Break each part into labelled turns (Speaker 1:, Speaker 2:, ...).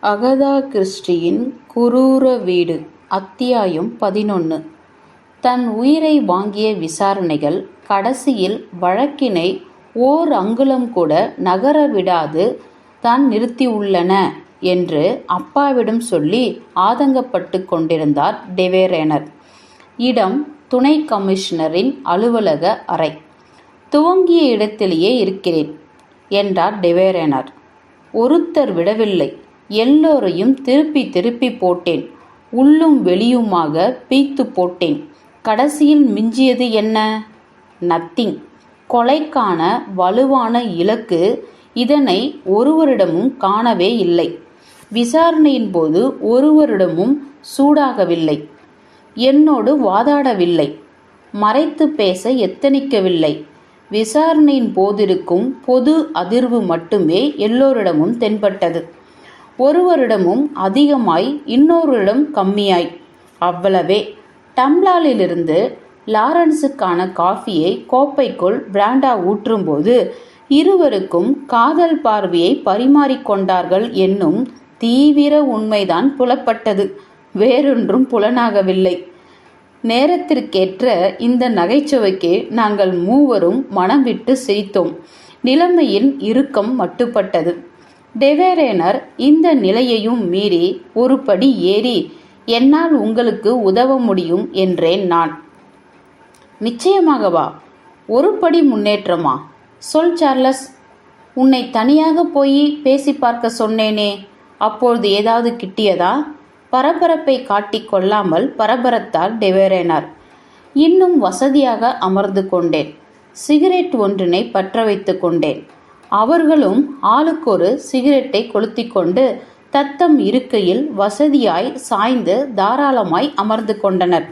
Speaker 1: Agatha கிறிஸ்டியின் குரூர வீடு அத்தியாயம் 11. தன் உயிரை வாங்கிய விசாரணைகள் கடைசியில் வழக்கினை ஓர் அங்குலம் கூட நகர விடாது தான் நிறுத்தியுள்ளன என்று அப்பாவிடம் சொல்லி ஆதங்கப்பட்டு கொண்டிருந்தார் டெவேரேனர். இடம் துணை கமிஷனரின் அலுவலக அறை. துவங்கிய இடத்திலேயே இருக்கிறேன் என்றார் டெவேரேனர். ஒருத்தர் விடவில்லை. எல்லோரையும் திருப்பி திருப்பி போட்டேன். உள்ளும் வெளியுமாக பீய்த்து போட்டேன். கடைசியில் மிஞ்சியது என்ன? நத்திங். கொலைக்கான வலுவான இலக்கு. இதனை ஒருவரிடமும் காணவே இல்லை. விசாரணையின் போது ஒருவரிடமும் சூடாகவில்லை. என்னோடு வாதாடவில்லை. மறைத்து பேச எத்தனிக்கவில்லை. விசாரணையின் போதிருக்கும் பொது அதிர்வு மட்டுமே எல்லோரிடமும் தென்பட்டது. ஒருவரிடமும் அதிகமாய், இன்னொருவரிடம் கம்மியாய். அவ்வளவே. டம்ளாரிலிருந்து லாரன்ஸுக்கான காஃபியை கோப்பைக்குள் பிராண்டா ஊற்றும்போது இருவருக்கும் காதல் பார்வையை பரிமாறிக்கொண்டார்கள் என்னும் தீவிர உண்மைதான் புலப்பட்டது. வேறொன்றும் புலனாகவில்லை. நேரத்திற்கேற்ற இந்த நகைச்சுவைக்கு நாங்கள் மூவரும் மனம் விட்டு சிரித்தோம். நிலைமையின் இறுக்கம் மட்டுப்பட்டது. டெவேரேனர் இந்த நிலையையும் மீறி ஒரு படி ஏறி, என்னால் உங்களுக்கு உதவ முடியும் என்றேன் நான். நிச்சயமாகவா? ஒரு படி முன்னேற்றமா? சொல் சார்லஸ். உன்னை தனியாக போய் பேசி பார்க்க சொன்னேனே, அப்பொழுது ஏதாவது கிட்டியதா? பரபரப்பை காட்டிக் கொள்ளாமல் பரபரத்தார் டெவேரேனர். இன்னும் வசதியாக அமர்ந்து கொண்டேன். சிகரெட் ஒன்றினை பற்ற வைத்து கொண்டேன். அவர்களும் ஆளுக்கொரு சிகரெட்டை கொளுத்தி கொண்டு தத்தம் இருக்கையில் வசதியாய் சாய்ந்து தாராளமாய் அமர்ந்து கொண்டனர்.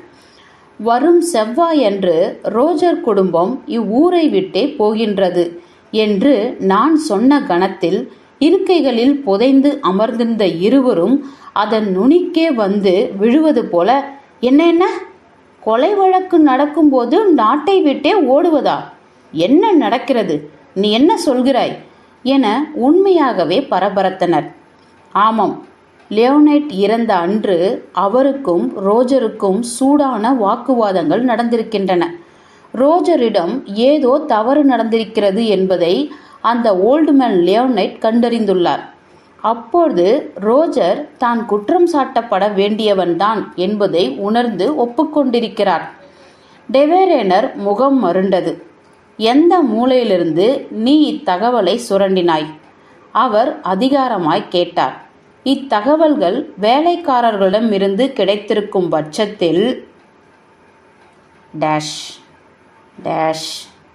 Speaker 1: வரும் செவ்வாயன்று ரோஜர் குடும்பம் இவ்வூரை விட்டே போகின்றது என்று நான் சொன்ன கணத்தில் இருக்கைகளில் புதைந்து அமர்ந்திருந்த இருவரும் அதன் நுனிக்கே வந்து விழுவது போல, என்ன கொலை வழக்கு நடக்கும்போது நாட்டை விட்டே ஓடுவதா? என்ன நடக்கிறது? நீ என்ன சொல்கிறாய் என உண்மையாகவே பரபரத்தனர். ஆமாம், லியோனைட் இறந்த அன்று அவருக்கும் ரோஜருக்கும் சூடான வாக்குவாதங்கள் நடந்திருக்கின்றன. ரோஜரிடம் ஏதோ தவறு நடந்திருக்கிறது என்பதை அந்த ஓல்டுமேன் லியோனைட் கண்டறிந்துள்ளார். அப்போது ரோஜர் தான் குற்றம் சாட்டப்பட வேண்டியவன்தான் என்பதை உணர்ந்து ஒப்புக்கொண்டிருக்கிறார். டெவேரேனர் முகம் மருண்டது. எந்த மூலையிலிருந்து நீ இத்தகவலை சுரண்டினாய்? அவர் அதிகாரமாய் கேட்டார். இத்தகவல்கள் வேலைக்காரர்களிடமிருந்து கிடைத்திருக்கும் பட்சத்தில்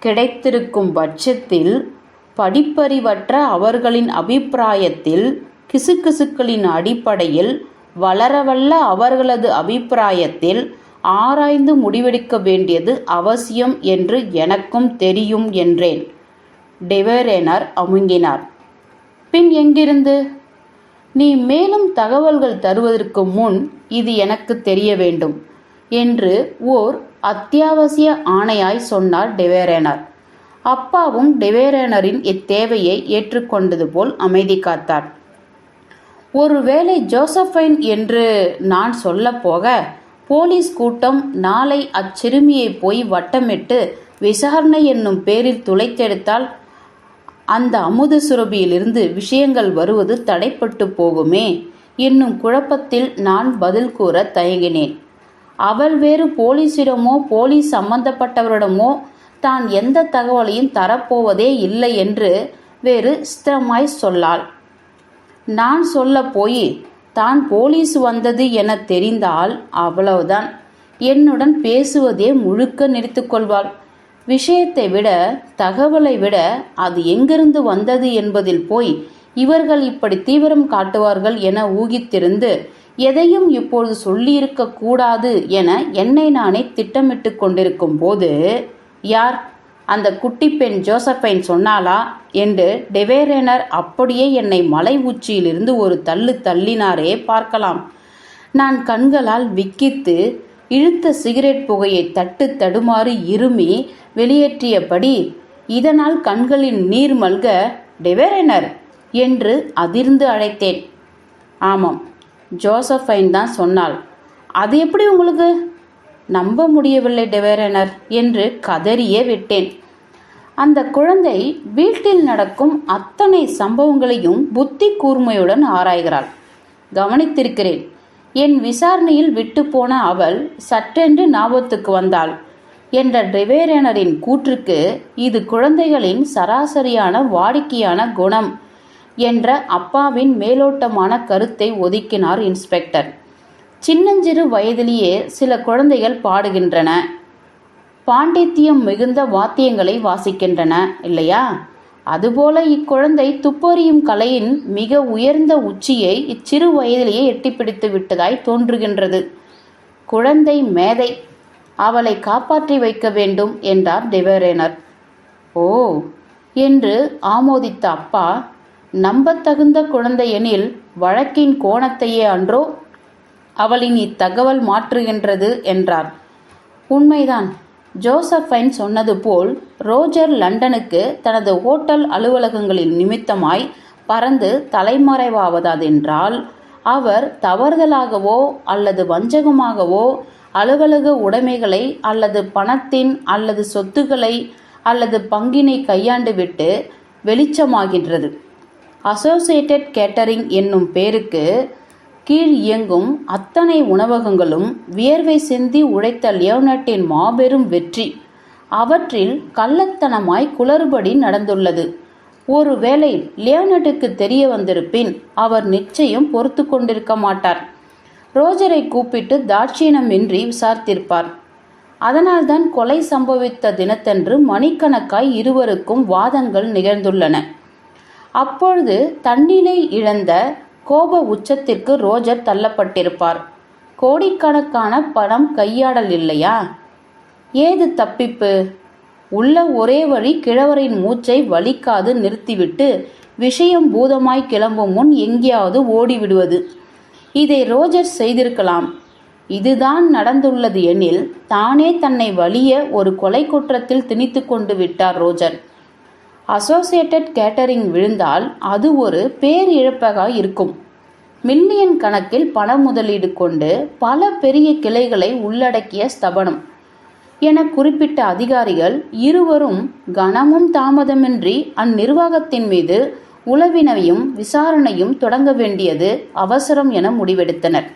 Speaker 1: கிடைத்திருக்கும் பட்சத்தில் படிப்பறிவற்ற அவர்களின் அபிப்பிராயத்தில், கிசுகிசுக்களின் அடிப்படையில், வளரவல்ல அவர்களது அபிப்பிராயத்தில் ஆராய்ந்து முடிவெடுக்க வேண்டியது அவசியம் என்று எனக்கும் தெரியும் என்றேன். டெவேரேனர் அமுங்கினார். பின் எங்கிருந்து? நீ மேலும் தகவல்கள் தருவதற்கு முன் இது எனக்கு தெரிய வேண்டும் என்று ஓர் அத்தியாவசிய ஆணையாய் சொன்னார் டெவேரேனர். அப்பாவும் டெவேரேனரின் இத்தேவையை ஏற்றுக்கொண்டது போல் அமைதி காத்தார். ஒருவேளை ஜோசஃபைன் என்று நான் சொல்ல போக, போலீஸ் கூட்டம் நாளை அச்சிறுமியை போய் வட்டமிட்டு விசாரணை என்னும் பேரில் துளைத்தெடுத்தால் அந்த அமுத சுரபியிலிருந்து விஷயங்கள் வருவது தடைப்பட்டு போகுமே என்னும் குழப்பத்தில் நான் பதில் கூற தயங்கினேன். அவள் வேறு போலீசிடமோ போலீஸ் சம்பந்தப்பட்டவரிடமோ தான் எந்த தகவலையும் தரப்போவதே இல்லை என்று வேறு ஸ்திரமாய் சொல்லாள். நான் சொல்ல போய் தான் போலீஸ் வந்தது என தெரிந்தால் அவ்வளவுதான். என்னுடன் பேசுவதே முழுக்க நிறுத்து கொள்வாள். விஷயத்தை விட, தகவலை விட அது எங்கிருந்து வந்தது என்பதில் போய் இவர்கள் இப்படி தீவிரம் காட்டுவார்கள் என ஊகித்திருந்து எதையும் இப்பொழுது சொல்லியிருக்க கூடாது என என்னை நானே திட்டமிட்டு கொண்டிருக்கும் போது, யார் அந்த குட்டி பெண் ஜோசப்பைன் சொன்னாளா என்று டெவேரேனர் அப்படியே என்னை மலை உச்சியிலிருந்து ஒரு தள்ளு தள்ளினாரே பார்க்கலாம். நான் கண்களால் விக்கித்து இழுத்த சிகரெட் புகையை தட்டு தடுமாறி இருமி வெளியேற்றியபடி, இதனால் கண்களின் நீர் மல்க, டெவேரேனர் என்று அதிர்ந்து அழைத்தேன். ஆமாம், ஜோசஃபைன் தான் சொன்னாள். அது எப்படி உங்களுக்கு? நம்ப முடியவில்லை டெவேரனர் என்று கதறியே விட்டேன். அந்த குழந்தை வீட்டில் நடக்கும் அத்தனை சம்பவங்களையும் புத்தி கூர்மையுடன் ஆராய்கிறாள். கவனித்திருக்கிறேன். என் விசாரணையில் விட்டு போன அவள் சட்டென்று ஞாபகத்துக்கு வந்தாள் என்ற டெவேரனரின் கூற்றுக்கு இது குழந்தைகளின் சராசரியான வாடிக்கையான குணம் என்ற அப்பாவின் மேலோட்டமான கருத்தை ஒதுக்கினார் இன்ஸ்பெக்டர். சின்னஞ்சிறு வயதிலேயே சில குழந்தைகள் பாடுகின்றன, பாண்டித்தியம் மிகுந்த வாத்தியங்களை வாசிக்கின்றன இல்லையா? அதுபோல இக்குழந்தை துப்பறியும் கலையின் மிக உயர்ந்த உச்சியை இச்சிறு வயதிலேயே எட்டிப்பிடித்து விட்டதாய் தோன்றுகின்றது. குழந்தை மேதை, அவளை காப்பாற்றி வைக்க வேண்டும் என்றார் டெவேரனர். ஓ என்று ஆமோதித்த அப்பா, நம்பத்தகுந்த குழந்தையெனில் வழக்கின் கோணத்தையே அன்றோ அவளின் இத்தகவல் மாற்றுகின்றது என்றார். உண்மைதான். ஜோசஃபைன் சொன்னது போல் ரோஜர் லண்டனுக்கு தனது ஹோட்டல் அலுவலகங்களின் நிமித்தமாய் பறந்து தலைமறைவாவதென்றால் அவர் தவறுதலாகவோ அல்லது வஞ்சகமாகவோ அலுவலக உடைமைகளை அல்லது பணத்தின் அல்லது சொத்துக்களை அல்லது பங்கினை கையாண்டுவிட்டு வெளிச்சமாகின்றது. அசோசியேட்டட் கேட்டரிங் என்னும் பேருக்கு கீழ் இயங்கும் அத்தனை உணவகங்களும் வியர்வை சிந்தி உழைத்த லியோனட்டின் மாபெரும் வெற்றி. அவற்றில் கள்ளத்தனமாய் குளறுபடி நடந்துள்ளது. ஒருவேளை லியோனட்டுக்கு தெரிய வந்திருப்பின் அவர் நிச்சயம் பொறுத்து கொண்டிருக்க மாட்டார். ரோஜரை கூப்பிட்டு தாட்சியனமின்றி விசாரித்திருப்பார். அதனால்தான் கொலை சம்பவித்த தினத்தன்று மணிக்கணக்காய் இருவருக்கும் வாதங்கள் நிகழ்ந்துள்ளன. அப்பொழுது தன்னிலை இழந்த கோப உச்சத்திற்கு ரோஜர் தள்ளப்பட்டிருப்பார். கோடிக்கணக்கான பணம் கையாடல் இல்லையா? ஏது தப்பிப்பு? உள்ள ஒரே வழி கிழவரின் மூச்சை வலிக்காது நிறுத்திவிட்டு விஷயம் பூதமாய் கிளம்பும் முன் எங்கேயாவது ஓடிவிடுவது. இதை ரோஜர் செய்திருக்கலாம். இதுதான் நடந்துள்ளது எனில் தானே தன்னை வலிய ஒரு கொலை குற்றத்தில் திணித்து கொண்டு விட்டார் ரோஜர். அசோசியேட்டட் கேட்டரிங் விழுந்தால் அது ஒரு பேரிழப்பாக இருக்கும். மில்லியன் கணக்கில் பண முதலீடு கொண்டு பல பெரிய கிளைகளை உள்ளடக்கிய ஸ்தாபனம் என குறிப்பிட்ட அதிகாரிகள் இருவரும் கனமும் தாமதமின்றி அந்நிர்வாகத்தின் மீது உளவினையும் விசாரணையும் தொடங்க வேண்டியது அவசரம் என முடிவெடுத்தனர்.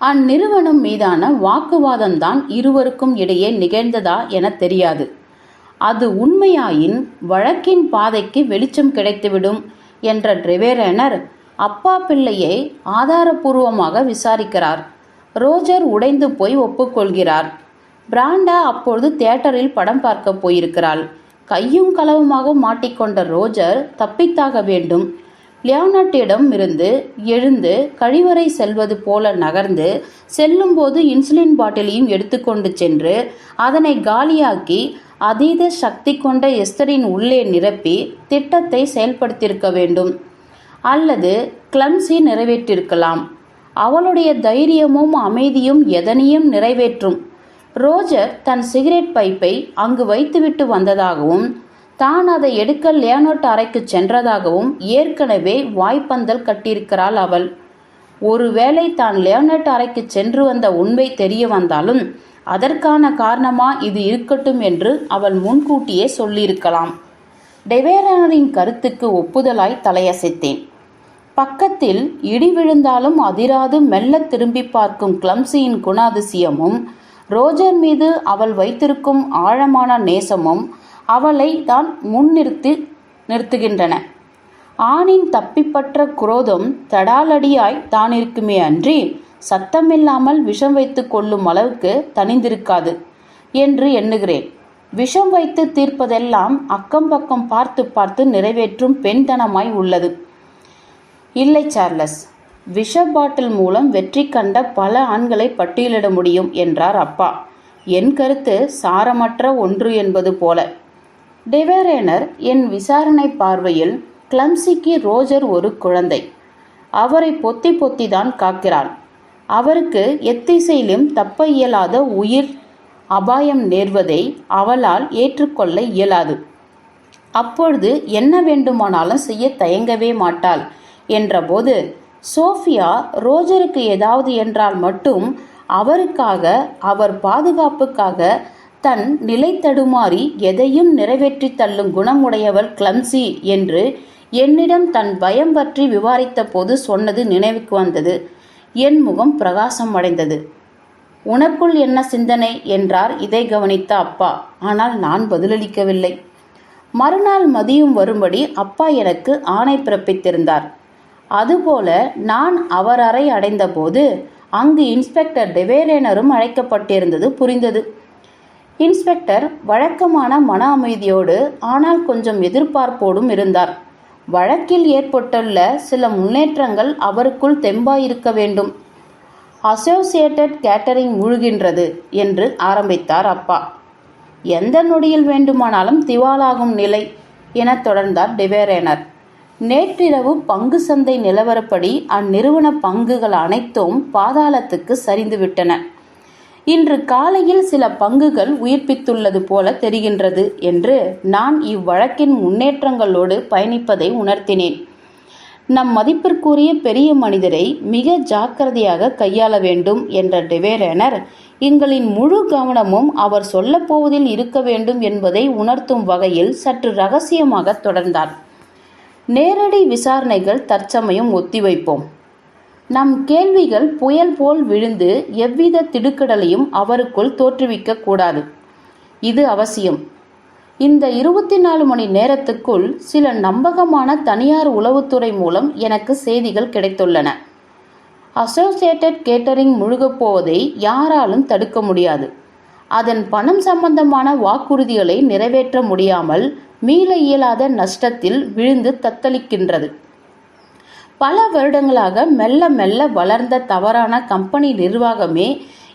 Speaker 1: அந்நிறுவனம் மீதான வாக்குவாதம்தான் இருவருக்கும் இடையே நிகழ்ந்ததா என தெரியாது. அது உண்மையாயின் வழக்கின் பாதைக்கு வெளிச்சம் கிடைத்துவிடும் என்ற டெவேரனர் அப்பா பிள்ளையை ஆதாரபூர்வமாக விசாரிக்கிறார். ரோஜர் உடைந்து போய் ஒப்புக்கொள்கிறார். பிராண்டா அப்பொழுது தியேட்டரில் படம் பார்க்க போயிருக்கிறாள். கையும் களவுமாக மாட்டிக்கொண்ட ரோஜர் தப்பித்தாக வேண்டும். லியோனட்டிடம் இருந்து எழுந்து கழிவறை செல்வது போல நகர்ந்து செல்லும்போது இன்சுலின் பாட்டிலையும் எடுத்துக்கொண்டு சென்று அதனை காலியாக்கி அதீத சக்தி கொண்ட எஸ்தரின் உள்ளே நிரப்பி திட்டத்தை செயல்படுத்தியிருக்க வேண்டும். அல்லது கிளம்சி நிறைவேற்றிருக்கலாம். அவளுடைய தைரியமும் அமைதியும் எதனையும் நிறைவேற்றும். ரோஜர் தன் சிகரெட் பைப்பை அங்கு வைத்துவிட்டு வந்ததாகவும் தான் அதை எடுக்க லியோனட் அறைக்கு சென்றதாகவும் ஏற்கனவே வாய்ப்பந்தல் கட்டியிருக்கிறாள் அவள். ஒருவேளை தான் லியோனட் அறைக்கு சென்று வந்த உண்மை தெரிய வந்தாலும் அதற்கான காரணமா இது இருக்கட்டும் என்று அவள் முன்கூட்டியே சொல்லியிருக்கலாம். டெவேரனரின் கருத்துக்கு ஒப்புதலாய் தலையசைத்தேன். பக்கத்தில் இடி விழுந்தாலும் அதிராது மெல்ல திரும்பி பார்க்கும் கிளம்சியின் குணாதிசயமும் ரோஜர் மீது அவள் வைத்திருக்கும் ஆழமான நேசமும் அவளை தான் நிறுத்துகின்றன. ஆணின் தப்பிப்பற்ற குரோதம் தடாலடியாய் தான் இருக்குமே அன்றி சத்தமில்லாமல் விஷம் வைத்து கொள்ளும் அளவுக்கு தனிந்திருக்காது என்று எண்ணுகிறேன். விஷம் வைத்து தீர்ப்பதெல்லாம் அக்கம் பக்கம் பார்த்து பார்த்து நிறைவேற்றும் பெண்தனமாய் உள்ளது. இல்லை சார்லஸ், விஷ பாட்டில் மூலம் வெற்றி கண்ட பல ஆண்களை பட்டியலிட முடியும் என்றார் அப்பா. என் கருத்து சாரமற்ற ஒன்று என்பது போல. டெவேரனர் என் விசாரணை பார்வையில் கிளம்சிக்கு ரோஜர் ஒரு குழந்தை. அவரை பொத்தி பொத்திதான் காக்கிறாள். அவருக்கு எத்திசையிலும் தப்ப இயலாத உயிர் அபாயம் நேர்வதை அவளால் ஏற்றுக்கொள்ள இயலாது. அப்பொழுது என்ன வேண்டுமானாலும் செய்ய தயங்கவே மாட்டாள் என்றபோது சோஃபியா ரோஜருக்கு ஏதாவது என்றால் மட்டும் அவருக்காக, அவர் பாதுகாப்புக்காக தன் நிலை தடுமாறி எதையும் நிறைவேற்றி தள்ளும் குணமுடையவள் கிளம்சி என்று என்னிடம் தன் பயம் பற்றி விவாரித்த போது சொன்னது நினைவுக்கு வந்தது. என் முகம் பிரகாசம் அடைந்தது. உனக்குள் என்ன சிந்தனை என்றார் இதை கவனித்த அப்பா. ஆனால் நான் பதிலளிக்கவில்லை. மறுநாள் மதியம் வரும்படி அப்பா எனக்கு ஆணை பிறப்பித்திருந்தார். அதுபோல நான் அவர் அறை அடைந்தபோது அங்கு இன்ஸ்பெக்டர் டெவேரேனரும் அழைக்கப்பட்டிருந்தது புரிந்தது. இன்ஸ்பெக்டர் வழக்கமான மன அமைதியோடு ஆனால் கொஞ்சம் எதிர்பார்ப்போடும் இருந்தார். வழக்கில் ஏற்பட்டுள்ள சில முன்னேற்றங்கள் அவருக்குள் தெம்பாயிருக்க வேண்டும். அசோசியேட்டட் கேட்டரிங் முழுகின்றது என்று ஆரம்பித்தார் அப்பா. எந்த நொடியில் வேண்டுமானாலும் திவாலாகும் நிலை என தொடர்ந்தார் டெவேரேனர். நேற்றிரவு பங்கு சந்தை நிலவரப்படி அந்நிறுவன பங்குகள் அனைத்தும் பாதாளத்துக்கு சரிந்துவிட்டன. இன்று காலையில் சில பங்குகள் உயிர்ப்பித்துள்ளது போல தெரிகின்றது என்று நான் இவ்வழக்கின் முன்னேற்றங்களோடு பயணிப்பதை உணர்த்தினேன். நம் மதிப்பிற்குரிய பெரிய மனிதரை மிக ஜாக்கிரதையாக கையாள வேண்டும் என்ற டெவேரேனர் எங்களின் முழு கவனமும் அவர் சொல்லப்போவதில் இருக்க வேண்டும் என்பதை உணர்த்தும் வகையில் சற்று ரகசியமாக தொடர்ந்தார். நேரடி விசாரணைகள் தற்சமயம் ஒத்திவைப்போம். நம் கேள்விகள் புயல் போல் விழுந்து எவ்வித திடுக்கிடலையும் அவருக்குள் தோற்றுவிக்க கூடாது. இது அவசியம். இந்த 24 மணி நேரத்துக்குள் சில நம்பகமான தனியார் உளவுத்துறை மூலம் எனக்கு செய்திகள் கிடைத்துள்ளன. அசோசியேட்டட் கேட்டரிங் முழுகப் போவதை யாராலும் தடுக்க முடியாது. அதன் பணம் சம்பந்தமான வாக்குறுதிகளை நிறைவேற்ற முடியாமல் மீள இயலாத நஷ்டத்தில் விழுந்து தத்தளிக்கின்றது. பல வருடங்களாக மெல்ல மெல்ல வளர்ந்த தவறான கம்பெனி நிர்வாகமே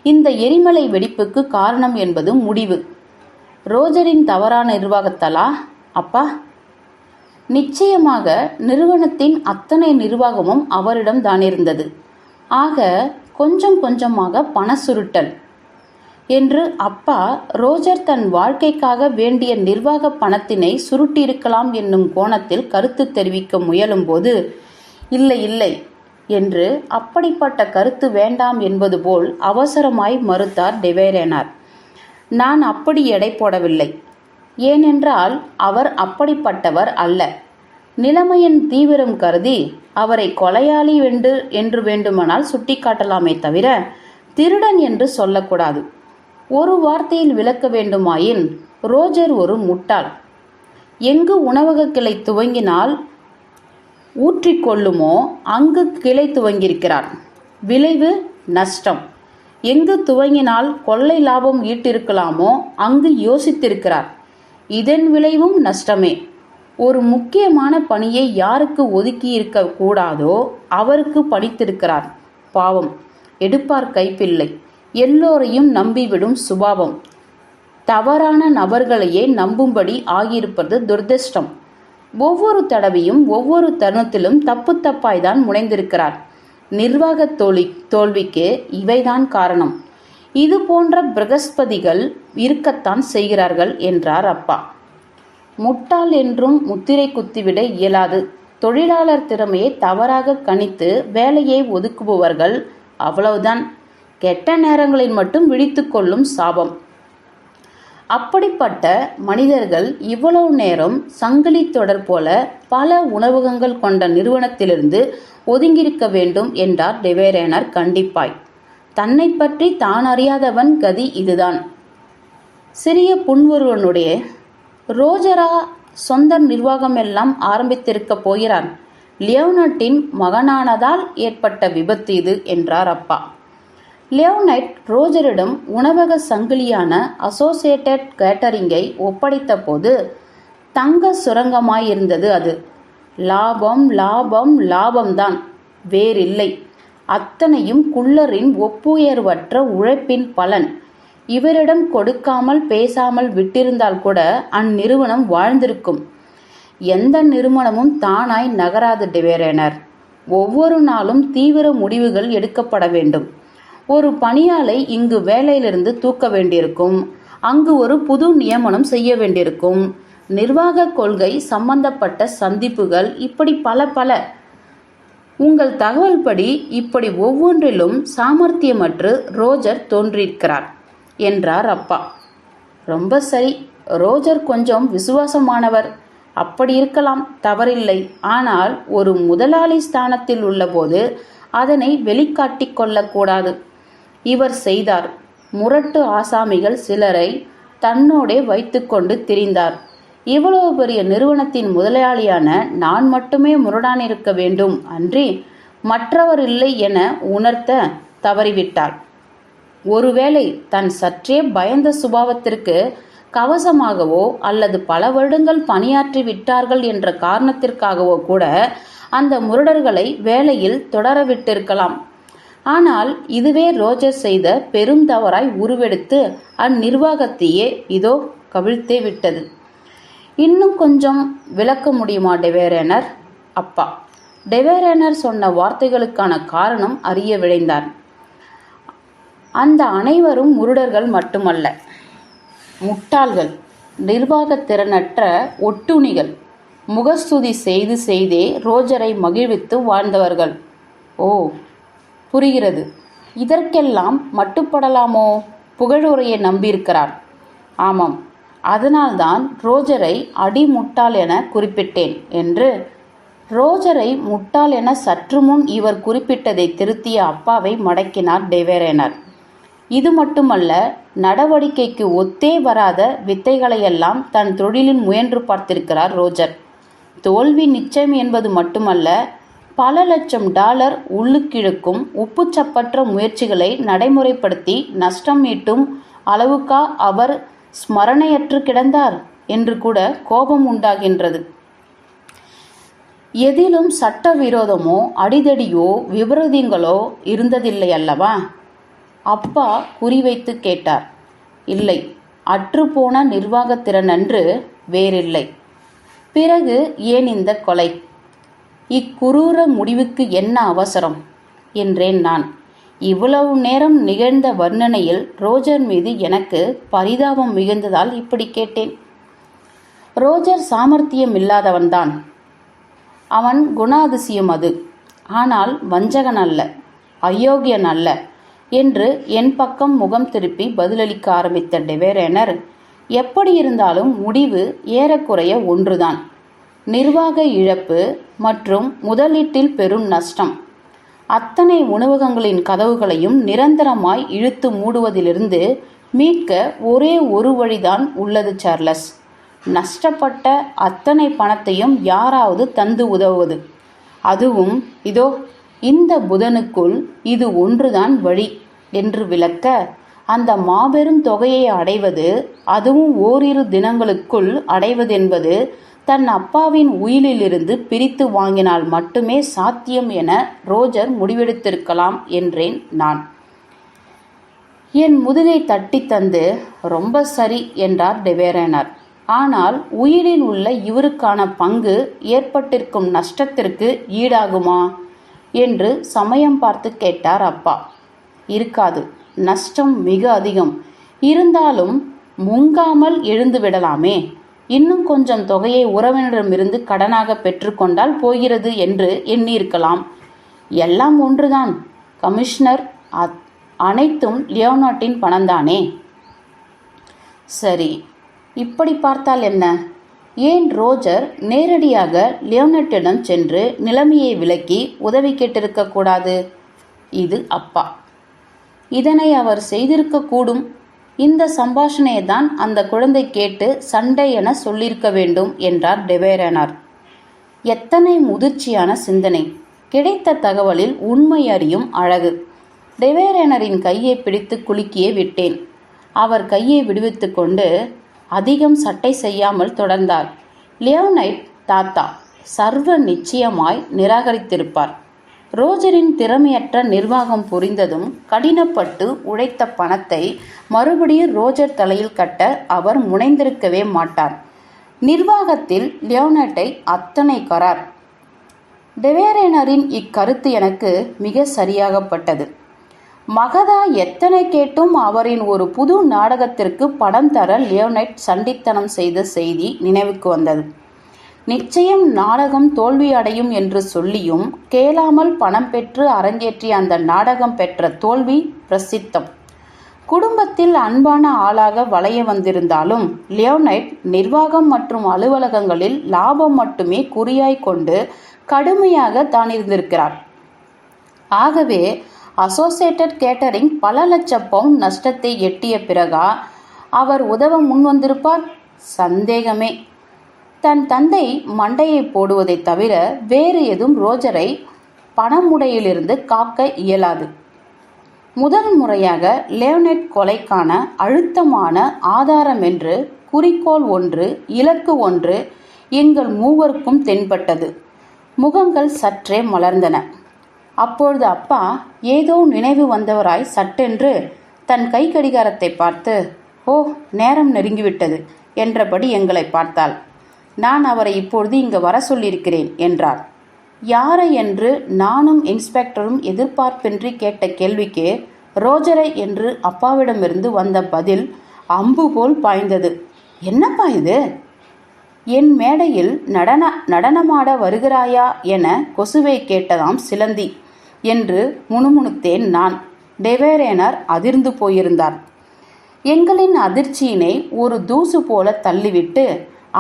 Speaker 1: இந்த எரிமலை வெடிப்புக்கு காரணம் என்பது முடிவு. ரோஜரின் தவறான நிர்வாகத்தாலா அப்பா? நிச்சயமாக நிறுவனத்தின் அத்தனை நிர்வாகமும் அவரிடம் தான் இருந்தது. ஆக கொஞ்சம் கொஞ்சமாக பண சுருட்டல் என்று அப்பா ரோஜர் தன் வாழ்க்கைக்காக வேண்டிய நிர்வாக பணத்தினை சுருட்டியிருக்கலாம் என்னும் கோணத்தில் கருத்து தெரிவிக்க முயலும்போது இல்லை இல்லை என்று அப்படிப்பட்ட கருத்து வேண்டாம் என்பது போல் அவசரமாய் மறுத்தார் டெவேரேனர். நான் அப்படி எடை போடவில்லை. ஏனென்றால் அவர் அப்படிப்பட்டவர் அல்ல. நிலைமையின் தீவிரம் கருதி அவரை கொலையாளி என்று வேண்டுமானால் சுட்டிக்காட்டலாமே தவிர திருடன் என்று சொல்லக்கூடாது. ஒரு வார்த்தையில் விளக்க வேண்டுமாயின் ரோஜர் ஒரு முட்டாள். எங்கு உணவக கிளை துவங்கினால் ஊற்றிக்கொள்ளுமோ அங்கு கிளை துவங்கியிருக்கிறார். விளைவு நஷ்டம். எங்கு துவங்கினால் கொள்ளை லாபம் ஈட்டிருக்கலாமோ அங்கு யோசித்திருக்கிறார். இதன் விளைவும் நஷ்டமே. ஒரு முக்கியமான பணியை யாருக்கு ஒதுக்கியிருக்க கூடாதோ அவருக்கு பணித்திருக்கிறார். பாவம், எடுப்பார் கைப்பிள்ளை. எல்லோரையும் நம்பிவிடும் சுபாவம். தவறான நபர்களையே நம்பும்படி ஆகியிருப்பது துரதிர்ஷ்டம். ஒவ்வொரு தடவையும் ஒவ்வொரு தருணத்திலும் தப்பு தப்பாய்தான் முனைந்திருக்கிறார். நிர்வாக தோல்விக்கு இவைதான் காரணம். இது போன்ற பிரகஸ்பதிகள் இருக்கத்தான் செய்கிறார்கள் என்றார் அப்பா. முட்டாள் என்றும் முத்திரை குத்திவிட இயலாது. தொழிலாளர் திறமையை தவறாக கணித்து வேலையை ஒதுக்குபவர்கள் அவ்வளவுதான். கெட்ட நேரங்களில் மட்டும் விழித்து கொள்ளும் சாபம். அப்படிப்பட்ட மனிதர்கள் இவ்வளவு நேரம் சங்கிலி தொடர் போல பல உணவகங்கள் கொண்ட நிறுவனத்திலிருந்து ஒதுங்கியிருக்க வேண்டும் என்றார் டெவேரேனர் கண்டிப்பாய். தன்னை பற்றி தான் அறியாதவன் கதி இதுதான். சிறிய புன்வருவனுடைய ரோஜரா சொந்த நிர்வாகம் எல்லாம் ஆரம்பித்திருக்க போகிறார். லியோனட்டின் மகனானதால் ஏற்பட்ட விபத்து இது என்றார் அப்பா. லியோனைட் ரோஜரிடம் உணவக சங்கிலியான அசோசியேட்டட் கேட்டரிங்கை ஒப்படைத்த போது தங்க சுரங்கமாயிருந்தது அது. லாபம் லாபம் லாபம்தான், வேறில்லை. அத்தனையும் குள்ளரின் ஒப்புயர்வற்ற உழைப்பின் பலன். இவரிடம் கொடுக்காமல் பேசாமல் விட்டிருந்தால் கூட அந்நிறுவனம் வாழ்ந்திருக்கும். எந்த நிறுவனமும் தானாய் நகராது டெவேரேனர். ஒவ்வொரு நாளும் தீவிர முடிவுகள் எடுக்கப்பட வேண்டும். ஒரு பணியாளை இங்கு வேலையிலிருந்து தூக்க வேண்டியிருக்கும். அங்கு ஒரு புது நியமனம் செய்ய வேண்டியிருக்கும். நிர்வாக கொள்கை சம்பந்தப்பட்ட சந்திப்புகள், இப்படி பல பல. உங்கள் தகவல் படி இப்படி ஒவ்வொன்றிலும் சாமர்த்தியமற்று ரோஜர் தோன்றியிருக்கிறார் என்றார் அப்பா. ரொம்ப சரி, ரோஜர் கொஞ்சம் விசுவாசமானவர். அப்படி இருக்கலாம், தவறில்லை. ஆனால் ஒரு முதலாளி ஸ்தானத்தில் உள்ளபோது அதனை வெளிக்காட்டிக் கொள்ளக்கூடாது. இவர் செய்தார். முரட்டு ஆசாமிகள் சிலரை தன்னோடே வைத்துக்கொண்டு திரிந்தார். இவ்வளவு பெரிய நிறுவனத்தின் முதலாளியான நான் மட்டுமே முரடானிருக்க வேண்டும், அன்றி மற்றவர் இல்லை என உணர்த்த தவறிவிட்டாள். ஒருவேளை தன் சற்றே பயந்த சுபாவத்திற்கு கவசமாகவோ அல்லது பல வருடங்கள் பணியாற்றி விட்டார்கள் என்ற காரணத்திற்காகவோ கூட அந்த முரடர்களை வேலையில் தொடரவிட்டிருக்கலாம். ஆனால் இதுவே ரோஜர் செய்த பெரும் தவறாய் உருவெடுத்து அந்நிர்வாகத்தையே இதோ கவிழ்த்தே விட்டது. இன்னும் கொஞ்சம் விளக்க முடியுமா டெவேரேனர்? அப்பா டெவேரேனர் சொன்ன வார்த்தைகளுக்கான காரணம் அறிய விழைந்தார். அந்த அனைவரும் முருடர்கள் மட்டுமல்ல, முட்டாள்கள், நிர்வாகத்திறனற்ற ஒட்டுணிகள், முகஸ்துதி செய்து செய்தே ரோஜரை மகிழ்வித்து வாழ்ந்தவர்கள். ஓ, புரிகிறது. இதற்கெல்லாம் மட்டுப்படலாமோ? புகழுரையை நம்பியிருக்கிறார். ஆமாம், அதனால்தான் ரோஜரை அடிமுட்டாள் என குறிப்பிட்டேன் என்று. ரோஜரை முட்டாள் என சற்று முன் இவர் குறிப்பிட்டதை திருத்திய அப்பாவை மடக்கினார் டெவேரேனர். இது மட்டுமல்ல, நடவடிக்கைக்கு ஒத்தே வராத வித்தைகளையெல்லாம் தன் தொழிலில் முயன்று பார்த்திருக்கிறார் ரோஜர். தோல்வி நிச்சயம் என்பது மட்டுமல்ல, பல லட்சம் டாலர் உள்ளுக்கிழுக்கும் உப்புச்சப்பற்ற முயற்சிகளை நடைமுறைப்படுத்தி நஷ்டம் ஈட்டும் அளவுக்கா அவர் ஸ்மரணையற்று கிடந்தார் என்று கூட கோபம் உண்டாகின்றது. எதிலும் சட்ட விரோதமோ அடிதடியோ விபரீதங்களோ இருந்ததில்லை அல்லவா? அப்பா குறிவைத்து கேட்டார். இல்லை, அற்றுப்போன நிர்வாகத்திறனன்று வேறில்லை. பிறகு ஏன் இந்த கொலை? இக்குரூர முடிவுக்கு என்ன அவசரம் என்றேன் நான். இவ்வளவு நேரம் நிகழ்ந்த வர்ணனையில் ரோஜர் மீது எனக்கு பரிதாபம் மிகுந்ததால் இப்படி கேட்டேன். ரோஜர் சாமர்த்தியம் இல்லாதவன்தான். அவன் குணாதிசயம் அது. ஆனால் வஞ்சகன் அல்ல, அயோக்கியன் அல்ல என்று என் பக்கம் முகம் திருப்பி பதிலளிக்க ஆரம்பித்த டெவேரேனர், எப்படி இருந்தாலும் முடிவு ஏறக்குறைய ஒன்றுதான். நிர்வாக இழப்பு மற்றும் முதலீட்டில் பெரும் நஷ்டம். அத்தனை உணவகங்களின் கதவுகளையும் நிரந்தரமாய் இழுத்து மூடுவதிலிருந்து மீட்க ஒரே ஒரு வழிதான் உள்ளது சார்லஸ். நஷ்டப்பட்ட அத்தனை பணத்தையும் யாராவது தந்து உதவுவது. அதுவும் இதோ இந்த புதனுக்குள் இது ஒன்றுதான் வழி என்று விளக்க, அந்த மாபெரும் தொகையை அடைவது, அதுவும் ஓரிரு தினங்களுக்குள் அடைவதென்பது தன் அப்பாவின் உயிலிலிருந்து பிரித்து வாங்கினால் மட்டுமே சாத்தியம் என ரோஜர் முடிவெடுத்திருக்கலாம் என்றேன் நான். என் முதுகை தட்டி தந்து ரொம்ப சரி என்றார் டெவேரேனர். ஆனால் உயிரில் உள்ள இவருக்கான பங்கு ஏற்பட்டிருக்கும் நஷ்டத்திற்கு ஈடாகுமா என்று சமயம் பார்த்து கேட்டார் அப்பா. இருக்காது, நஷ்டம் மிக அதிகம். இருந்தாலும் முங்காமல் எழுந்து விடலாமே. இன்னும் கொஞ்சம் தொகையை உறவினரிடமிருந்து கடனாக பெற்றுக்கொண்டால் போகிறது என்று எண்ணியிருக்கலாம். எல்லாம் ஒன்றுதான். கமிஷனர், அனைத்தும் லியோனார்டின் பணம்தானே. சரி, இப்படி பார்த்தால் என்ன? ஏன் ரோஜர் நேரடியாக லியோனார்டிடம் சென்று நிலைமையை விளக்கி உதவி கேட்டிருக்கக்கூடாது? இது அப்பா. இதனை அவர் செய்திருக்கக்கூடும். இந்த சம்பாஷணையை தான் அந்த குழந்தை கேட்டு சண்டை என சொல்லியிருக்க வேண்டும் என்றார் டெவேரேனர். எத்தனை முதிர்ச்சியான சிந்தனை! கிடைத்த தகவலில் உண்மை அறியும் அழகு. டெவேரேனரின் கையை பிடித்து குலுக்கியே விட்டேன். அவர் கையை விடுவித்து கொண்டு அதிகம் சட்டை செய்யாமல் தொடர்ந்தார். லியோனைட் தாத்தா சர்வ நிச்சயமாய் நிராகரித்திருப்பார். ரோஜரின் திறமையற்ற நிர்வாகம் புரிந்ததும் கடினப்பட்டு உழைத்த பணத்தை மறுபடியும் ரோஜர் தலையில் கட்ட அவர் முனைந்திருக்கவே மாட்டார். நிர்வாகத்தில் லியோனைட்டை அத்தனை கரார். டெவேரேனரின் இக்கருத்து எனக்கு மிக சரியாகப்பட்டது. மகதா எத்தனை கேட்டும் அவரின் ஒரு புது நாடகத்திற்கு படம் தர லியோனைட் சண்டித்தனம் செய்த செய்தி நினைவுக்கு வந்தது. நிச்சயம் நாடகம் தோல்வி அடையும் என்று சொல்லியும் கேளாமல் பணம் பெற்று அரங்கேற்றிய அந்த நாடகம் பெற்ற தோல்வி பிரசித்தம். குடும்பத்தில் அன்பான ஆளாக வளைய வந்திருந்தாலும் லியோனைட் நிர்வாகம் மற்றும் அலுவலகங்களில் லாபம் மட்டுமே குறியாய் கொண்டு கடுமையாக தான் இருந்திருக்கிறார். ஆகவே அசோசியேட்டட் கேட்டரிங் பல லட்சம் பவுண்ட் நஷ்டத்தை எட்டிய பிறகா அவர் உதவ முன்வந்திருப்பார்? சந்தேகமே. தன் தந்தை மண்டையை போடுவதை தவிர வேறு எதுவும் ரோஜரை பணமுடையிலிருந்து காக்க இயலாது. முதல் முறையாக லியோனைட் கொலைக்கான அழுத்தமான ஆதாரம் என்று குறிக்கோள் ஒன்று, இலக்கு ஒன்று எங்கள் மூவருக்கும் தென்பட்டது. முகங்கள் சற்றே மலர்ந்தன. அப்பொழுது அப்பா ஏதோ நினைவு வந்தவராய் சட்டென்று தன் கை கடிகாரத்தை பார்த்து, ஓ, நேரம் நெருங்கிவிட்டது என்றபடி எங்களை பார்த்தாள். நான் அவரை இப்பொழுது இங்கு வர சொல்லியிருக்கிறேன் என்றார். யாரை என்று நானும் இன்ஸ்பெக்டரும் எதிர்பார்ப்பின்றி கேட்ட கேள்விக்கு ரோஜரை என்று அப்பாவிடமிருந்து வந்த பதில் அம்பு போல் பாய்ந்தது. என்னப்பா இது? என் மேடையில் நடனமாட வருகிறாயா என கொசுவை கேட்டதாம் சிலந்தி என்று முணுமுணுத்தேன் நான். டெவேரேனர் அதிர்ந்து போயிருந்தார். எங்களின் அதிர்ச்சியினை ஒரு தூசு போல தள்ளிவிட்டு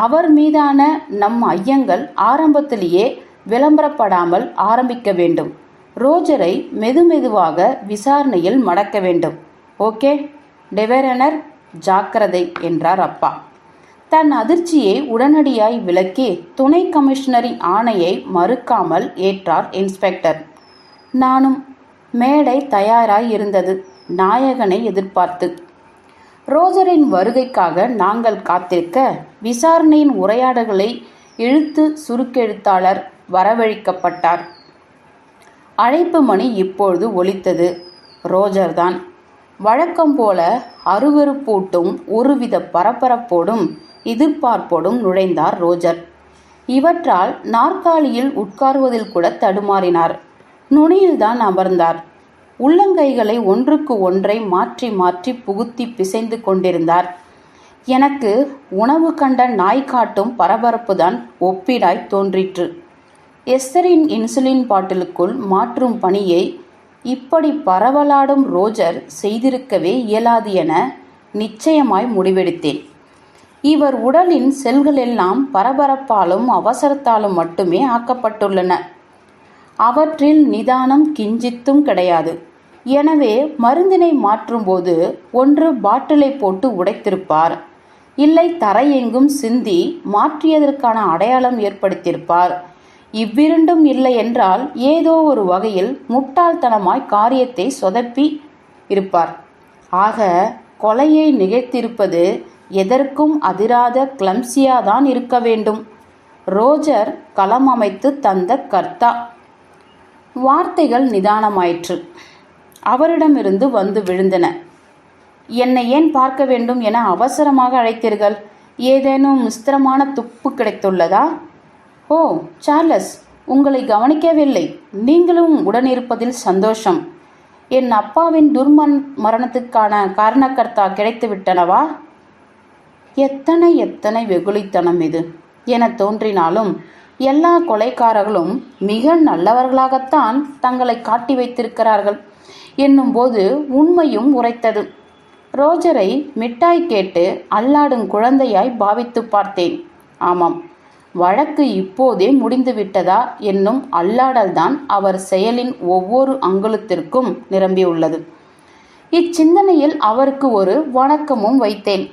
Speaker 1: அவர் மீதான நம் ஐயங்கள் ஆரம்பத்திலேயே விளம்பரப்படாமல் ஆரம்பிக்க வேண்டும். ரோஜரை மெதுமெதுவாக விசாரணையில் மடக்க வேண்டும். ஓகே டெவேரனர், ஜாக்கிரதை என்றார் அப்பா. தன் அதிர்ச்சியை உடனடியாய் விளக்கி துணை கமிஷனரின் ஆணையை மறுக்காமல் ஏற்றார் இன்ஸ்பெக்டர். நானும். மேடை தயாராய் இருந்தது, நாயகனை எதிர்பார்த்து. ரோஜரின் வருகைக்காக நாங்கள் காத்திருக்க விசாரணையின் உரையாடல்களை இழுத்து சுருக்கெழுத்தாளர் வரவழைக்கப்பட்டார். அழைப்பு மணி இப்பொழுது ஒலித்தது. ரோஜர்தான். வழக்கம் போல அருவருப்பூட்டும் ஒருவித பரபரப்போடும் எதிர்பார்ப்போடும் நுழைந்தார் ரோஜர். இவற்றால் நாற்காலியில் உட்காருவதில் கூட தடுமாறினார். நுனியில்தான் அமர்ந்தார். உள்ளங்கைகளை ஒன்றுக்கு ஒன்றை மாற்றி மாற்றி புகுத்தி பிசைந்து கொண்டிருந்தார். எனக்கு உணவு கண்ட நாய் காட்டும் பரபரப்புதான் ஒப்பீடாய் தோன்றிற்று. எஸ்தரின் இன்சுலின் பாட்டிலுக்குள் மாற்றும் பணியை இப்படி பரவலாடும் ரோஜர் செய்திருக்கவே இயலாது என நிச்சயமாய் முடிவெடுத்தேன். இவர் உடலின் செல்களெல்லாம் பரபரப்பாலும் அவசரத்தாலும் மட்டுமே ஆக்கப்பட்டுள்ளன. அவற்றில் நிதானம் கிஞ்சித்தும் கிடையாது. எனவே மருந்தினை மாற்றும்போது ஒன்று பாட்டிலை போட்டு உடைத்திருப்பார், இல்லை தரையெங்கும் சிந்தி மாற்றியதற்கான அடையாளம் ஏற்படுத்தியிருப்பார். இவ்விரண்டும் இல்லை என்றால் ஏதோ ஒரு வகையில் முட்டாள்தனமாய் காரியத்தை சொதப்பி இருப்பார். ஆக கொலையை நிகழ்த்தியிருப்பது எதற்கும் அதிராத கிளம்சியாதான் இருக்க வேண்டும். ரோஜர் களம் அமைத்து தந்த கர்த்தா. வார்த்தைகள் நிதானமாயிற்று. அவரிடமிருந்து வந்து விழுந்தன. என்னை ஏன் பார்க்க வேண்டும் என அவசரமாக அழைத்தீர்கள்? ஏதேனும் மிஸ்திரமான துப்பு கிடைத்துள்ளதா? ஓ சார்லஸ், உங்களை கவனிக்கவில்லை. நீங்களும் உடனிருப்பதில் சந்தோஷம். என் அப்பாவின் மரணத்துக்கான காரணக்கர்த்தா கிடைத்து விட்டனவா? எத்தனை எத்தனை வெகுளித்தனம் இது என தோன்றினாலும் எல்லா கொலைக்காரர்களும் மிக நல்லவர்களாகத்தான் தங்களை காட்டி வைத்திருக்கிறார்கள் என்னும்போது உண்மையும் உரைத்தது. ரோஜரை மிட்டாய் கேட்டு அல்லாடும் குழந்தையாய் பாவித்து பார்த்தேன். ஆமாம், வழக்கு இப்போதே முடிந்துவிட்டதா என்னும் அல்லாடல்தான் அவர் செயலின் ஒவ்வொரு அங்குலத்திற்கும் நிரம்பியுள்ளது. இச்சிந்தனையில் அவருக்கு ஒரு வணக்கமும் வைத்தேன்.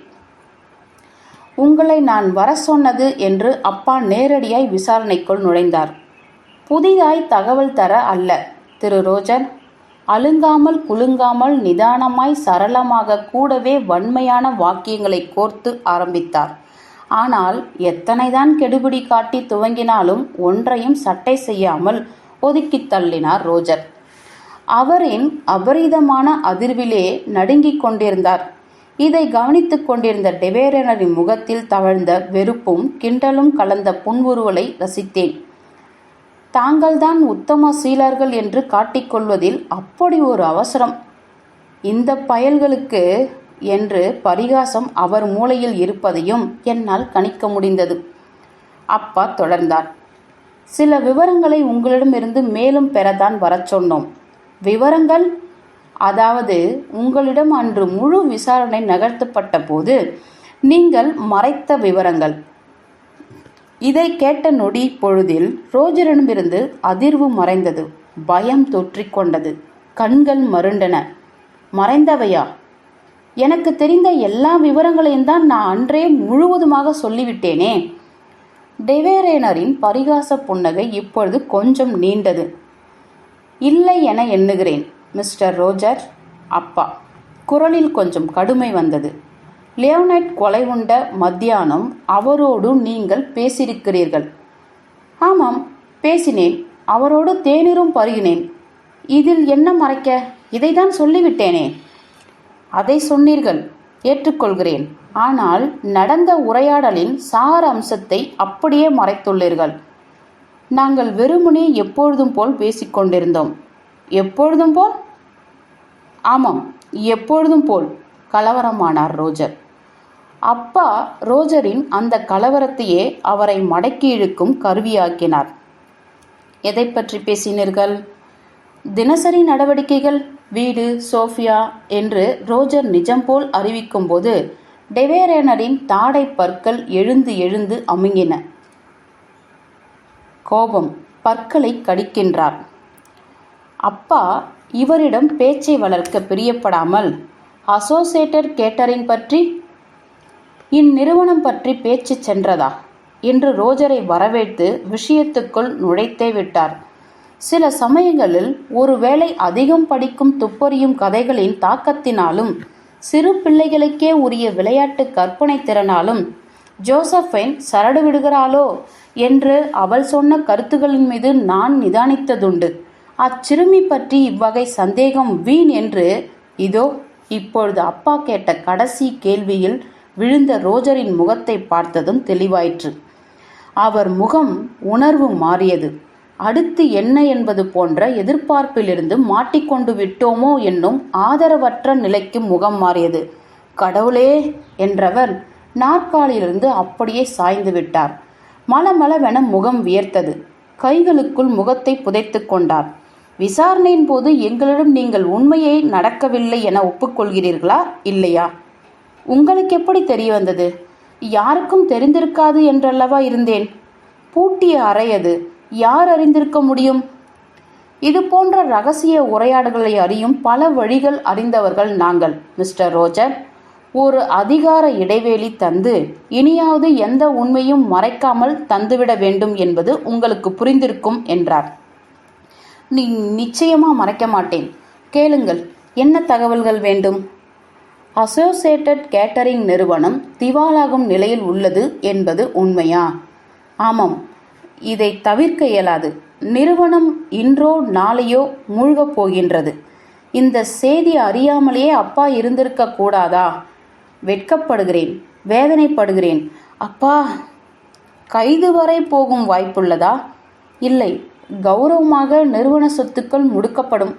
Speaker 1: உங்களை நான் வர சொன்னது என்று அப்பா நேரடியாய் விசாரணைக்குள் நுழைந்தார். புதிதாய் தகவல் தர அல்ல திரு ரோஜர். அலுங்காமல் குலுங்காமல் நிதானமாய் சரளமாக கூடவே வன்மையான வாக்கியங்களை கோர்த்து ஆரம்பித்தார். ஆனால் எத்தனைதான் கெடுபிடி காட்டி துவங்கினாலும் ஒன்றையும் சட்டை செய்யாமல் ஒதுக்கி தள்ளினார் ரோஜர். அவரின் அபரிதமான அதிர்விலே நடுங்கிக் கொண்டிருந்தார். இதை கவனித்துக் கொண்டிருந்த டெவேரனரின் முகத்தில் தவழ்ந்த வெறுப்பும் கிண்டலும் கலந்த புன்முறுவலை ரசித்தேன். தாங்கள்தான் உத்தம சீலர்கள் என்று காட்டிக்கொள்வதில் அப்படி ஒரு அவசரம் இந்த பயல்களுக்கு என்று பரிகாசம் அவர் மூளையில் இருப்பதையும் என்னால் கணிக்க முடிந்தது. அப்பா தொடர்ந்தார். சில விவரங்களை உங்களிடமிருந்து மேலும் பெறத்தான் வரச் சொன்னோம். விவரங்கள்? அதாவது உங்களிடம் அன்று முழு விசாரணை நகர்த்தப்பட்ட போது நீங்கள் மறைத்த விவரங்கள். இதை கேட்ட நொடி பொழுதில் ரோஜரிடமிருந்து அதிர்வு மறைந்தது. பயம் தொற்றிக்கொண்டது. கண்கள் மருண்டன. மறைந்தவையா? எனக்கு தெரிந்த எல்லா விவரங்களையும் தான் நான் அன்றே முழுவதுமாக சொல்லிவிட்டேனே. டெவேரேனரின் பரிகாச புன்னகை இப்பொழுது கொஞ்சம் நீண்டது. இல்லை என எண்ணுகிறேன் மிஸ்டர் ரோஜர். அப்பா குரலில் கொஞ்சம் கடுமை வந்தது. லியோனைட் கொலை உண்ட மத்தியானம் அவரோடு நீங்கள் பேசியிருக்கிறீர்கள். ஆமாம், பேசினேன். அவரோடு தேநீரும் பருகினேன். இதில் என்ன மறைக்க? இதைதான் சொல்லிவிட்டேனே. அதை சொன்னீர்கள், ஏற்றுக்கொள்கிறேன். ஆனால் நடந்த உரையாடலின் சார அம்சத்தை அப்படியே மறைத்துள்ளீர்கள். நாங்கள் வெறுமனே எப்பொழுதும் போல் பேசிக்கொண்டிருந்தோம். எப்பொழுதும் போல்? ஆமாம், எப்பொழுதும் போல். கலவரமானார் ரோஜர். அப்பா ரோஜரின் அந்த கலவரத்தையே அவரை மடக்கி இழுக்கும் கருவியாக்கினார். எதை பற்றி பேசினீர்கள்? தினசரி நடவடிக்கைகள், வீடு, சோஃபியா என்று ரோஜர் நிஜம் போல் அறிவிக்கும் போது டெவேரேனரின் தாடை பற்கள் எழுந்து எழுந்து அமுங்கின. கோபம். பற்களை கடிக்கின்றார். அப்பா இவரிடம் பேச்சை வளர்க்க பிரியப்படாமல் அசோசியேட்டட் கேட்டரிங் பற்றி, இந்நிறுவனம் பற்றி பேச்சு சென்றதா என்று ரோஜரை வரவேற்று விஷயத்துக்குள் நுழைத்தே விட்டார். சில சமயங்களில் ஒருவேளை அதிகம் படிக்கும் துப்பறியும் கதைகளின் தாக்கத்தினாலும் சிறு பிள்ளைகளுக்கே உரிய விளையாட்டு கற்பனை திறனாலும் ஜோசப்பைன் சரடு விடுகிறாளோ என்று அவள் சொன்ன கருத்துக்களின் மீது நான் நிதானித்ததுண்டு. அச்சிறுமி பற்றி இவ்வகை சந்தேகம் வீண் என்று இதோ இப்பொழுது அப்பா கேட்ட கடைசி கேள்வியில் விழுந்த ரோஜரின் முகத்தை பார்த்ததும் தெளிவாயிற்று. அவர் முகம் உணர்வு மாறியது. அடுத்து என்ன என்பது போன்ற எதிர்பார்ப்பிலிருந்து மாட்டிக்கொண்டு விட்டோமோ என்னும் ஆதரவற்ற நிலைக்கு முகம் மாறியது. கடவுளே என்றவர் நாற்காலியிலிருந்து அப்படியே சாய்ந்து விட்டார். மளமளவென முகம் வியர்த்தது. கைகளுக்குள் முகத்தை புதைத்து கொண்டார். விசாரணையின் போது எங்களிடம் நீங்கள் உண்மையை நடக்கவில்லை என ஒப்புக்கொள்கிறீர்களா இல்லையா? உங்களுக்கு எப்படி தெரிய வந்தது? யாருக்கும் தெரிந்திருக்காது என்றல்லவா இருந்தேன். பூட்டிய அறை அது. யார் அறிந்திருக்க முடியும்? இது போன்ற ரகசிய உரையாடல்களை அறியும் பல வழிகள் அறிந்தவர்கள் நாங்கள் மிஸ்டர் ரோஜர். ஒரு அதிகார இடைவேளை தந்து இனியாவது எந்த உண்மையும் மறைக்காமல் தந்துவிட வேண்டும் என்பது உங்களுக்கு புரிந்திருக்கும் என்றார். நிச்சயமா மறைக்க மாட்டேன். கேளுங்கள், என்ன தகவல்கள் வேண்டும்? அசோசியேட்டட் கேட்டரிங் நிறுவனம் திவாலாகும் நிலையில் உள்ளது என்பது உண்மையா? ஆமாம், இதை தவிர்க்க இயலாது. நிறுவனம் இன்றோ நாளையோ மூழ்கப் போகின்றது. இந்த செய்தி அறியாமலேயே அப்பா இருந்திருக்க கூடாதா? வெட்கப்படுகிறேன், வேதனைப்படுகிறேன். அப்பா, கைது வரை போகும் வாய்ப்புள்ளதா? இல்லை, கௌரவமாக நிறுவன சொத்துக்கள் முடுக்கப்படும்.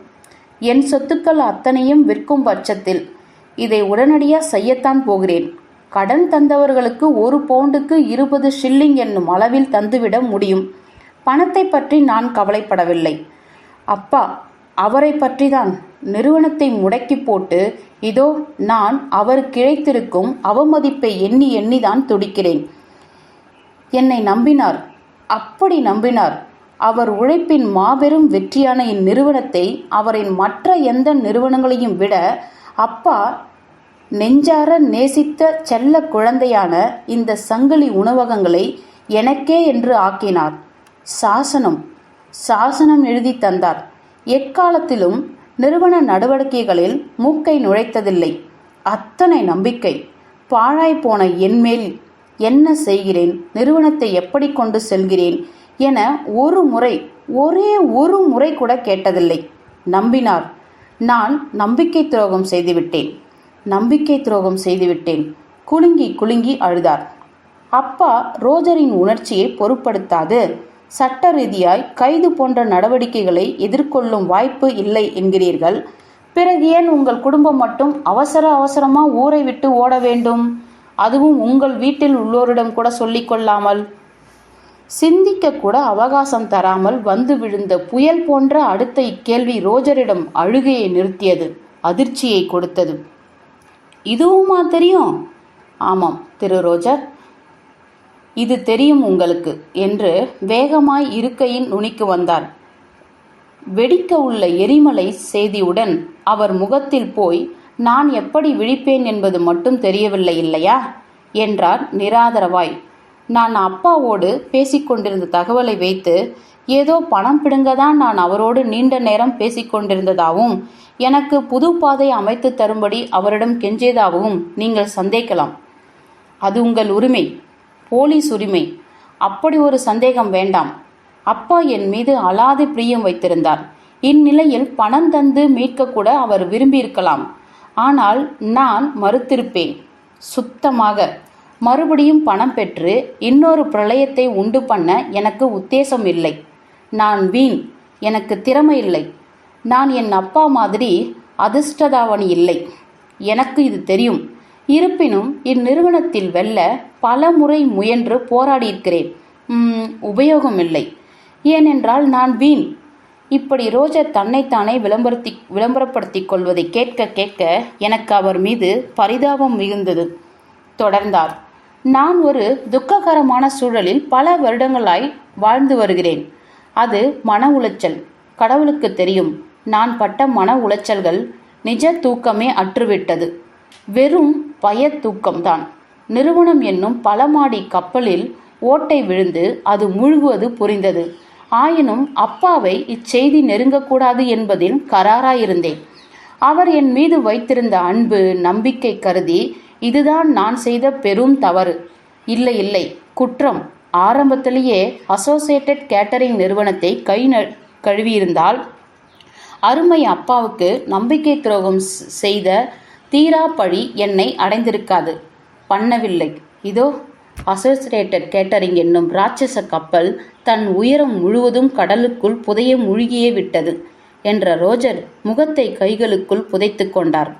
Speaker 1: என் சொத்துக்கள் அத்தனையும் விற்கும் பட்சத்தில் இதை உடனடியாக செய்யத்தான் போகிறேன். கடன் தந்தவர்களுக்கு 1 பவுண்டுக்கு 20 ஷில்லிங் என்னும் அளவில் தந்துவிட முடியும். பணத்தை பற்றி நான் கவலைப்படவில்லை. அப்பா, அவரை பற்றிதான். நிறுவனத்தை முடக்கி போட்டு இதோ நான் அவருக்கு இழைத்திருக்கும் அவமதிப்பை எண்ணி எண்ணிதான் துடிக்கிறேன். என்னை நம்பினார், அப்படி நம்பினார். அவர் உழைப்பின் மாபெரும் வெற்றியான இந்நிறுவனத்தை அவரின் மற்ற எந்த நிறுவனங்களையும் விட அப்பா நெஞ்சார நேசித்த செல்ல குழந்தையான இந்த சங்கிலி உணவகங்களை எனக்கே என்று ஆக்கினார். சாசனம் எழுதி தந்தார். எக்காலத்திலும் நிறுவன நடவடிக்கைகளில் மூக்கை நுழைத்ததில்லை. அத்தனை நம்பிக்கை. பாழாய்ப்போன என்மேல் என்ன செய்கிறேன், நிறுவனத்தை எப்படி கொண்டு செல்கிறேன் என ஒரே ஒரு முறை கூட கேட்டதில்லை. நம்பினார். நான் நம்பிக்கை துரோகம் செய்துவிட்டேன். குலுங்கி அழுதார். அப்பா ரோஜரின் உணர்ச்சியை பொருட்படுத்தாது, சட்ட ரீதியாய் கைது போன்ற நடவடிக்கைகளை எதிர்கொள்ளும் வாய்ப்பு இல்லை என்கிறீர்கள். பிறகு ஏன் உங்கள் குடும்பம் மட்டும் அவசரமா ஊரை விட்டு ஓட வேண்டும்? அதுவும் உங்கள் வீட்டில் உள்ளோரிடம் கூட சொல்லிக் கொள்ளாமல். சிந்திக்க கூட அவகாசம் தராமல் வந்து விழுந்த புயல் போன்ற அடுத்த இக்கேள்வி ரோஜரிடம் அழுகையை நிறுத்தியது, அதிர்ச்சியை கொடுத்தது. இதுவுமா தெரியும்? ஆமாம் திரு ரோஜர், இது தெரியும் உங்களுக்கு என்று வேகமாய் இருக்கையின் நுனிக்கு வந்தார். வெடிக்க உள்ள எரிமலை செய்தியுடன் அவர் முகத்தில் போய், நான் எப்படி விழிப்பேன் என்பது மட்டும் தெரியவில்லை இல்லையா என்றார் நிராதரவாய். நான் அப்பாவோடு பேசிக்கொண்டிருந்த தகவலை வைத்து ஏதோ பணம் பிடுங்கதான் நான் அவரோடு நீண்ட நேரம் பேசிக்கொண்டிருந்ததாகவும் எனக்கு புது பாதை அமைத்து தரும்படி அவரிடம் கெஞ்சியதாகவும் நீங்கள் சந்தேகிக்கலாம். அது உங்கள் உரிமை, போலீஸ் உரிமை. அப்படி ஒரு சந்தேகம் வேண்டாம். அப்பா என் மீது அலாதி பிரியம் வைத்திருந்தார். இந்நிலையில் பணம் தந்து மீட்கக்கூட அவர் விரும்பியிருக்கலாம். ஆனால் நான் மறுத்திருப்பேன். சுத்தமாக. மறுபடியும் பணம் பெற்று இன்னொரு பிரளயத்தை உண்டு பண்ண எனக்கு உத்தேசம் இல்லை. நான் வீண். எனக்கு திறமை இல்லை. நான் என் அப்பா மாதிரி அதிர்ஷ்டதாவணி இல்லை. எனக்கு இது தெரியும். இருப்பினும் இந்நிறுவனத்தில் வெல்ல பல முறை முயன்று போராடியிருக்கிறேன். உபயோகமில்லை. ஏனென்றால் நான் வீண். இப்படி ரோஜர் தன்னைத்தானே விளம்பரப்படுத்தி கொள்வதை கேட்க கேட்க எனக்கு அவர் மீது பரிதாபம் மிகுந்தது. தொடர்ந்தார். நான் ஒரு துக்ககரமான சூழலில் பல வருடங்களாய் வாழ்ந்து வருகிறேன். அது மன உளைச்சல். கடவுளுக்கு தெரியும், நான் பட்ட மன உளைச்சல்கள் நிஜ தூக்கமே அற்றுவிட்டது. வெறும் பய தூக்கம்தான். நிறுவனம் என்னும் பல மாடி கப்பலில் ஓட்டை விழுந்து அது முழுகுவது புரிந்தது. ஆயினும் அப்பாவை இச்செய்தி நெருங்கக்கூடாது என்பதில் கராராயிருந்தேன். அவர் என் மீது வைத்திருந்த அன்பு, நம்பிக்கை கருதி இதுதான் நான் செய்த பெரும் தவறு. இல்லை இல்லை, குற்றம். ஆரம்பத்திலேயே அசோசியேட்டட் கேட்டரிங் நிறுவனத்தை கழுவியிருந்தால் அருமை அப்பாவுக்கு நம்பிக்கை துரோகம் செய்த தீரா பழி என்னை அடைந்திருக்காது. பண்ணவில்லை. இதோ அசோசியேட்டட் கேட்டரிங் என்னும் ராட்சச கப்பல் தன் உயரம் முழுவதும் கடலுக்குள் புதைய மூழ்கியே விட்டது என்ற ரோஜர் முகத்தை கைகளுக்குள் புதைத்து கொண்டார்.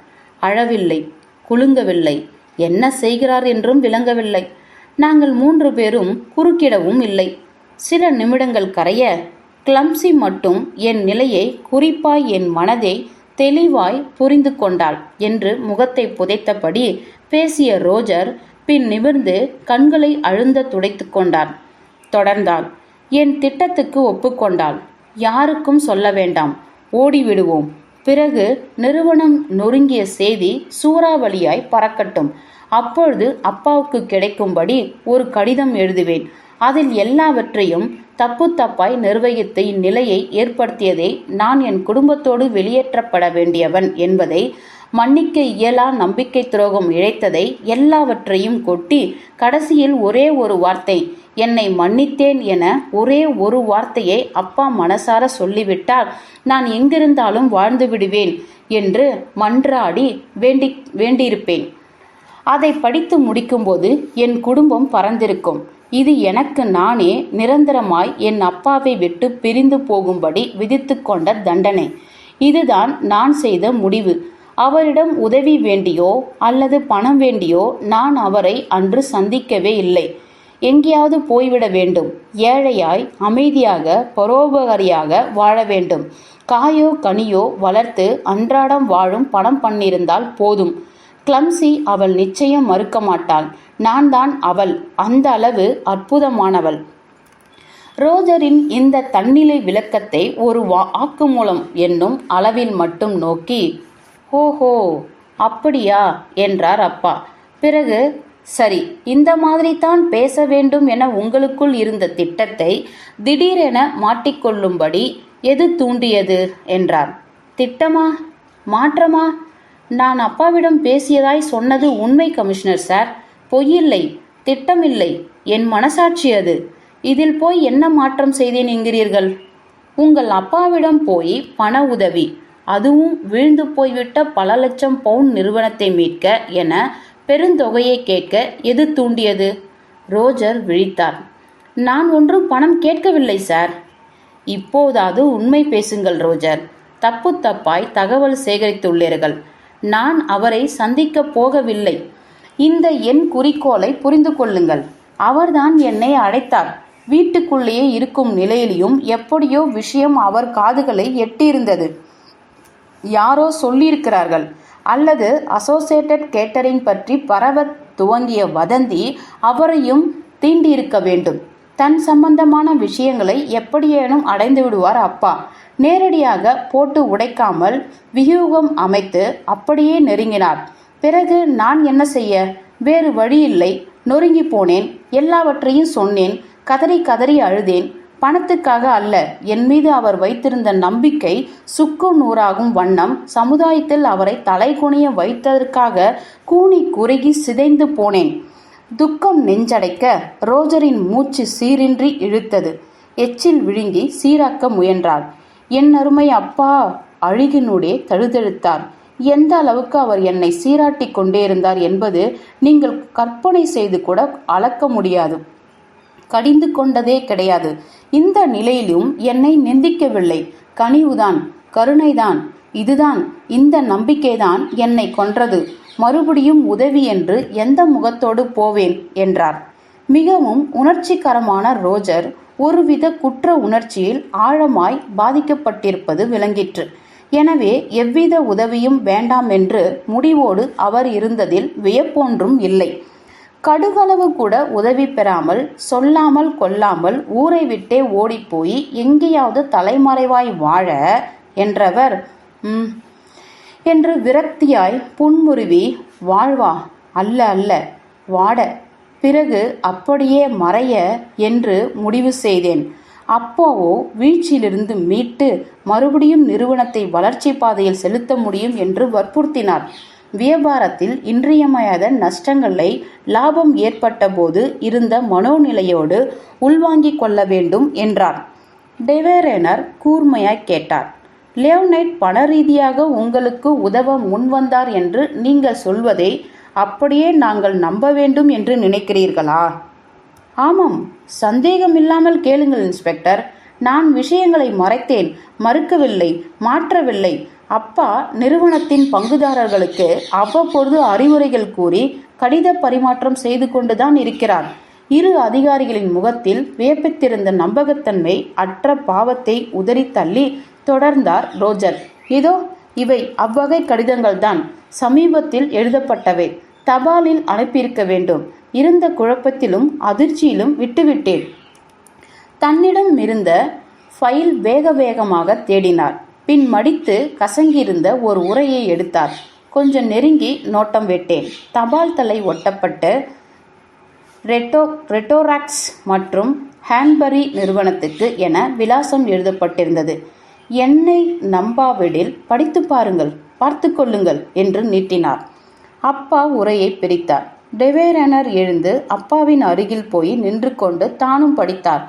Speaker 1: அழவில்லை, குலுங்கவில்லை, என்ன செய்கிறார் என்றும் விளங்கவில்லை. நாங்கள் 3 பேரும் குறுக்கிடவும் இல்லை. சில நிமிடங்கள் கரைய கிளம்சி மட்டும் என் நிலையை, குறிப்பாய் என் மனதை தெளிவாய் புரிந்து கொண்டாள் என்று முகத்தை புதைத்தபடி பேசிய ரோஜர் பின் நிமிர்ந்து கண்களை அழுந்த துடைத்து கொண்டார். தொடர்ந்தாள். என் திட்டத்துக்கு ஒப்புக்கொண்டாள். யாருக்கும் சொல்ல வேண்டாம், ஓடிவிடுவோம். பிறகு நிறுவனம் நொறுங்கிய செய்தி சூறாவளியாய் பறக்கட்டும். அப்பொழுது அப்பாவுக்கு கிடைக்கும்படி ஒரு கடிதம் எழுதுவேன். அதில் எல்லாவற்றையும் தப்பாய் நிர்வகித்து இந்நிலையை ஏற்படுத்தியதை, நான் என் குடும்பத்தோடு வெளியேற்றப்பட வேண்டியவன் என்பதை, மன்னிக்க இயலா நம்பிக்கை துரோகம் இழைத்ததை எல்லாவற்றையும் கொட்டி கடைசியில் ஒரே ஒரு வார்த்தை, என்னை மன்னித்தேன் என ஒரே ஒரு வார்த்தையை அப்பா மனசார சொல்லிவிட்டால் நான் எங்கிருந்தாலும் வாழ்ந்து விடுவேன் என்று மன்றாடி வேண்டியிருப்பேன். அதை படித்து முடிக்கும்போது என் குடும்பம் பறந்திருக்கும். இது எனக்கு நானே நிரந்தரமாய் என் அப்பாவை விட்டு பிரிந்து போகும்படி விதித்து கொண்ட தண்டனை. இதுதான் நான் செய்த முடிவு. அவரிடம் உதவி வேண்டியோ அல்லது பணம் வேண்டியோ நான் அவரை அன்று சந்திக்கவே இல்லை. எங்கேயாவது போய்விட வேண்டும். ஏழையாய், அமைதியாக, பரோபகாரியாக வாழ வேண்டும். காயோ கனியோ வளர்த்து அன்றாடம் வாழும் பணம் பண்ணியிருந்தால் போதும். கிளம்சி அவள் நிச்சயம் மறுக்க மாட்டாள். நான் தான் அவள். அந்த அளவு அற்புதமானவள். ரோஜரின் இந்த தன்னிலை விளக்கத்தை ஒரு வாக்குமூலம் என்னும் அளவில் மட்டும் நோக்கி, ஓஹோ அப்படியா என்றார் அப்பா. பிறகு, சரி, இந்த மாதிரி தான் பேச வேண்டும் என உங்களுக்குள் இருந்த திட்டத்தை திடீரென மாட்டிக்கொள்ளும்படி எது தூண்டியது என்றார். திட்டமா, மாற்றமா? நான் அப்பாவிடம் பேசியதாய் சொன்னது உண்மை கமிஷனர் சார். பொய்யில்லை, திட்டமில்லை. என் மனசாட்சி அது. இதில் போய் என்ன மாற்றம் செய்தேன் என்கிறீர்கள்? உங்கள் அப்பாவிடம் போய் பண உதவி, அதுவும் வீழ்ந்து போய்விட்ட பல லட்சம் பவுண்ட் நிறுவனத்தை மீட்க என பெருந்தொகையை கேட்க எது தூண்டியது? ரோஜர் விழித்தார். நான் ஒன்றும் பணம் கேட்கவில்லை சார். இப்போதாவது உண்மை பேசுங்கள் ரோஜர். தப்பாய் தகவல் சேகரித்துள்ளீர்கள். நான் அவரை சந்திக்கப் போகவில்லை. இந்த என் குறிக்கோளை புரிந்து கொள்ளுங்கள். அவர்தான் என்னை அழைத்தார். வீட்டுக்குள்ளேயே இருக்கும் நிலையிலும் எப்படியோ விஷயம் அவர் காதுகளை எட்டியிருந்தது. யாரோ சொல்லியிருக்கிறார்கள், அல்லது அசோசியேட்டட் கேட்டரிங் பற்றி பரவ துவங்கிய வதந்தி அவரையும் தீண்டியிருக்க வேண்டும். தன் சம்பந்தமான விஷயங்களை எப்படியேனும் அடைந்து விடுவார் அப்பா. நேரடியாக போட்டு உடைக்காமல் வியூகம் அமைத்து அப்படியே நெருங்கினார். பிறகு நான் என்ன செய்ய? வேறு வழியில்லை. நொறுங்கி போனேன். எல்லாவற்றையும் சொன்னேன். கதறி கதறி அழுதேன். பணத்துக்காக அல்ல, என் மீது அவர் வைத்திருந்த நம்பிக்கை சுக்கு நூறாகும் வண்ணம் சமுதாயத்தில் அவரை தலைகுனிய வைத்ததற்காக கூனி குறுகி சிதைந்து போனேன். துக்கம் நெஞ்சடைக்க ரோஜரின் மூச்சு சீரின்றி இழுத்தது. எச்சில் விழுங்கி சீராக்க முயன்றார். என் அருமை அப்பா! அழுகினூடே தழுதழுத்தார். எந்த அளவுக்கு அவர் என்னை சீராட்டி கொண்டே இருந்தார் என்பது நீங்கள் கற்பனை செய்து கூட அளக்க முடியாது. கடிந்து கொண்டதே கிடையாது. இந்த நிலையிலும் என்னை நிந்திக்கவில்லை. கனிவுதான், கருணைதான். இதுதான், இந்த நம்பிக்கைதான் என்னை கொன்றது. மறுபடியும் உதவி என்று எந்த முகத்தோடு போவேன் என்றார். மிகவும் உணர்ச்சிகரமான ரோஜர் ஒருவித குற்ற உணர்ச்சியில் ஆழமாய் பாதிக்கப்பட்டிருப்பது விளங்கிற்று. எனவே எவ்வித உதவியும் வேண்டாம் என்று முடிவோடு அவர் இருந்ததில் வியப்பொன்றும் இல்லை. கடுகளவு கூட உதவி பெறாமல், சொல்லாமல் கொள்ளாமல் ஊரை விட்டே ஓடிப்போய் எங்கேயாவது தலைமறைவாய் வாழ என்றவர் என்று விரக்தியாய் புன்முருவி, வாழ்வா? அல்ல அல்ல, வாட, பிறகு அப்படியே மறைய என்று முடிவு செய்தேன். அப்போவோ வீழ்ச்சியிலிருந்து மீட்டு மறுபடியும் நிறுவனத்தை வளர்ச்சி பாதையில் செலுத்த முடியும் என்று வற்புறுத்தினார். வியாபாரத்தில் இன்றியமையாத நஷ்டங்களை லாபம் ஏற்பட்ட போது இருந்த மனோநிலையோடு உள்வாங்கிக் கொள்ள வேண்டும் என்றார். டெவேரேனர் கூர்மையாய் கேட்டார். லியோனைட் பண ரீதியாக உங்களுக்கு உதவ முன்வந்தார் என்று நீங்கள் சொல்வதை அப்படியே நாங்கள் நம்ப வேண்டும் என்று நினைக்கிறீர்களா? ஆமாம், சந்தேகமில்லாமல் கேளுங்கள் இன்ஸ்பெக்டர். நான் விஷயங்களை மறைத்தேன், மறுக்கவில்லை, மாற்றவில்லை. அப்பா நிறுவனத்தின் பங்குதாரர்களுக்கு அவ்வப்பொழுது அறிவுரைகள் கூறி கடித பரிமாற்றம் செய்து கொண்டுதான் இருக்கிறார். இரு அதிகாரிகளின் முகத்தில் வியப்பித்திருந்த நம்பகத்தன்மை அற்ற பாவத்தை உதறி தள்ளி தொடர்ந்தார் ரோஜர். இதோ இவை அவ்வகை கடிதங்கள்தான். சமீபத்தில் எழுதப்பட்டவை. தபாலில் அனுப்பியிருக்க வேண்டும். இருந்த குழப்பத்திலும் அதிர்ச்சியிலும் விட்டுவிட்டேன். தன்னிடம் இருந்த ஃபைல் வேக வேகமாக தேடினார். பின் மடித்து கசங்கியிருந்த ஒரு உரையை எடுத்தார். கொஞ்சம் நெருங்கி நோட்டம் விட்டேன். தபால் தலை ஒட்டப்பட்டு ரெட்டோராக்ஸ் மற்றும் ஹான்பரி நிறுவனத்துக்கு என விலாசம் எழுதப்பட்டிருந்தது. என்னை நம்பாவிடில் படித்து பாருங்கள், பார்த்து கொள்ளுங்கள் என்று நீட்டினார். அப்பா உரையை பிரித்தார். டெவேரேனர் எழுந்து அப்பாவின் அருகில் போய் நின்று கொண்டு தானும் படித்தார்.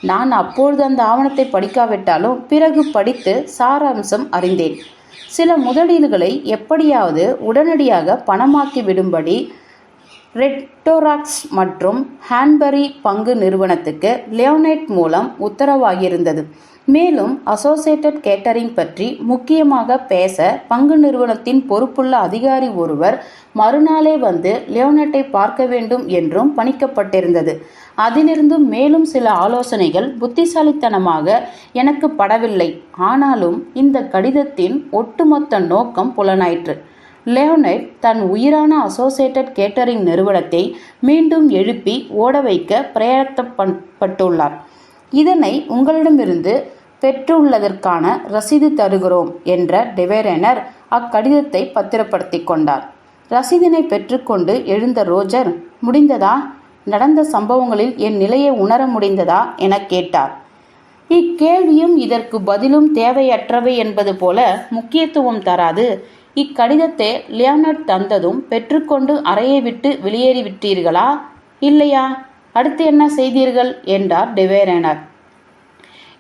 Speaker 1: நான் அப்பொழுது அந்த ஆவணத்தை படிக்காவிட்டாலும் பிறகு படித்து சாராம்சம் அறிந்தேன். சில முதலீடுகளை எப்படியாவது உடனடியாக பணமாக்கி விடும்படி ரெட்டோராக்ஸ் மற்றும் ஹான்பரி பங்கு நிறுவனத்துக்கு லியோனைட் மூலம் உத்தரவாகியிருந்தது. மேலும் அசோசியேட்டட் கேட்டரிங் பற்றி முக்கியமாக பேச பங்கு நிறுவனத்தின் பொறுப்புள்ள அதிகாரி ஒருவர் மறுநாளே வந்து லியோனைட்டை பார்க்க வேண்டும் என்றும் பணிக்கப்பட்டிருந்தது. அதிலிருந்து மேலும் சில ஆலோசனைகள் புத்திசாலித்தனமாக எனக்கு படவில்லை. ஆனாலும் இந்த கடிதத்தின் ஒட்டுமொத்த நோக்கம் புலனாயிற்று. லியோனைட் தன் உயிரான அசோசியேட்டட் கேட்டரிங் நிறுவனத்தை மீண்டும் எழுப்பி ஓட வைக்க பிரயத்தப்பட்டுள்ளார். இதனை உங்களிடமிருந்து பெற்றுள்ளதற்கான ரசீது தருகிறோம் என்ற டெவேரேனர் அக்கடிதத்தை பத்திரப்படுத்தி கொண்டார். ரசீதினை பெற்றுக்கொண்டு எழுந்த ரோஜர், முடிந்ததா? நடந்த சம்பவங்களில் என் நிலையை உணர முடிந்ததா என கேட்டார். இக்கேள்வியும் இதற்கு பதிலும் தேவையற்றவை என்பது போல முக்கியத்துவம் தராது. இக்கடிதத்தை லியோனைட் தந்ததும் பெற்றுக்கொண்டு அறையை விட்டு வெளியேறிவிட்டீர்களா? இல்லையா? அடுத்து என்ன செய்தீர்கள் என்றார் டெவேரேனர்.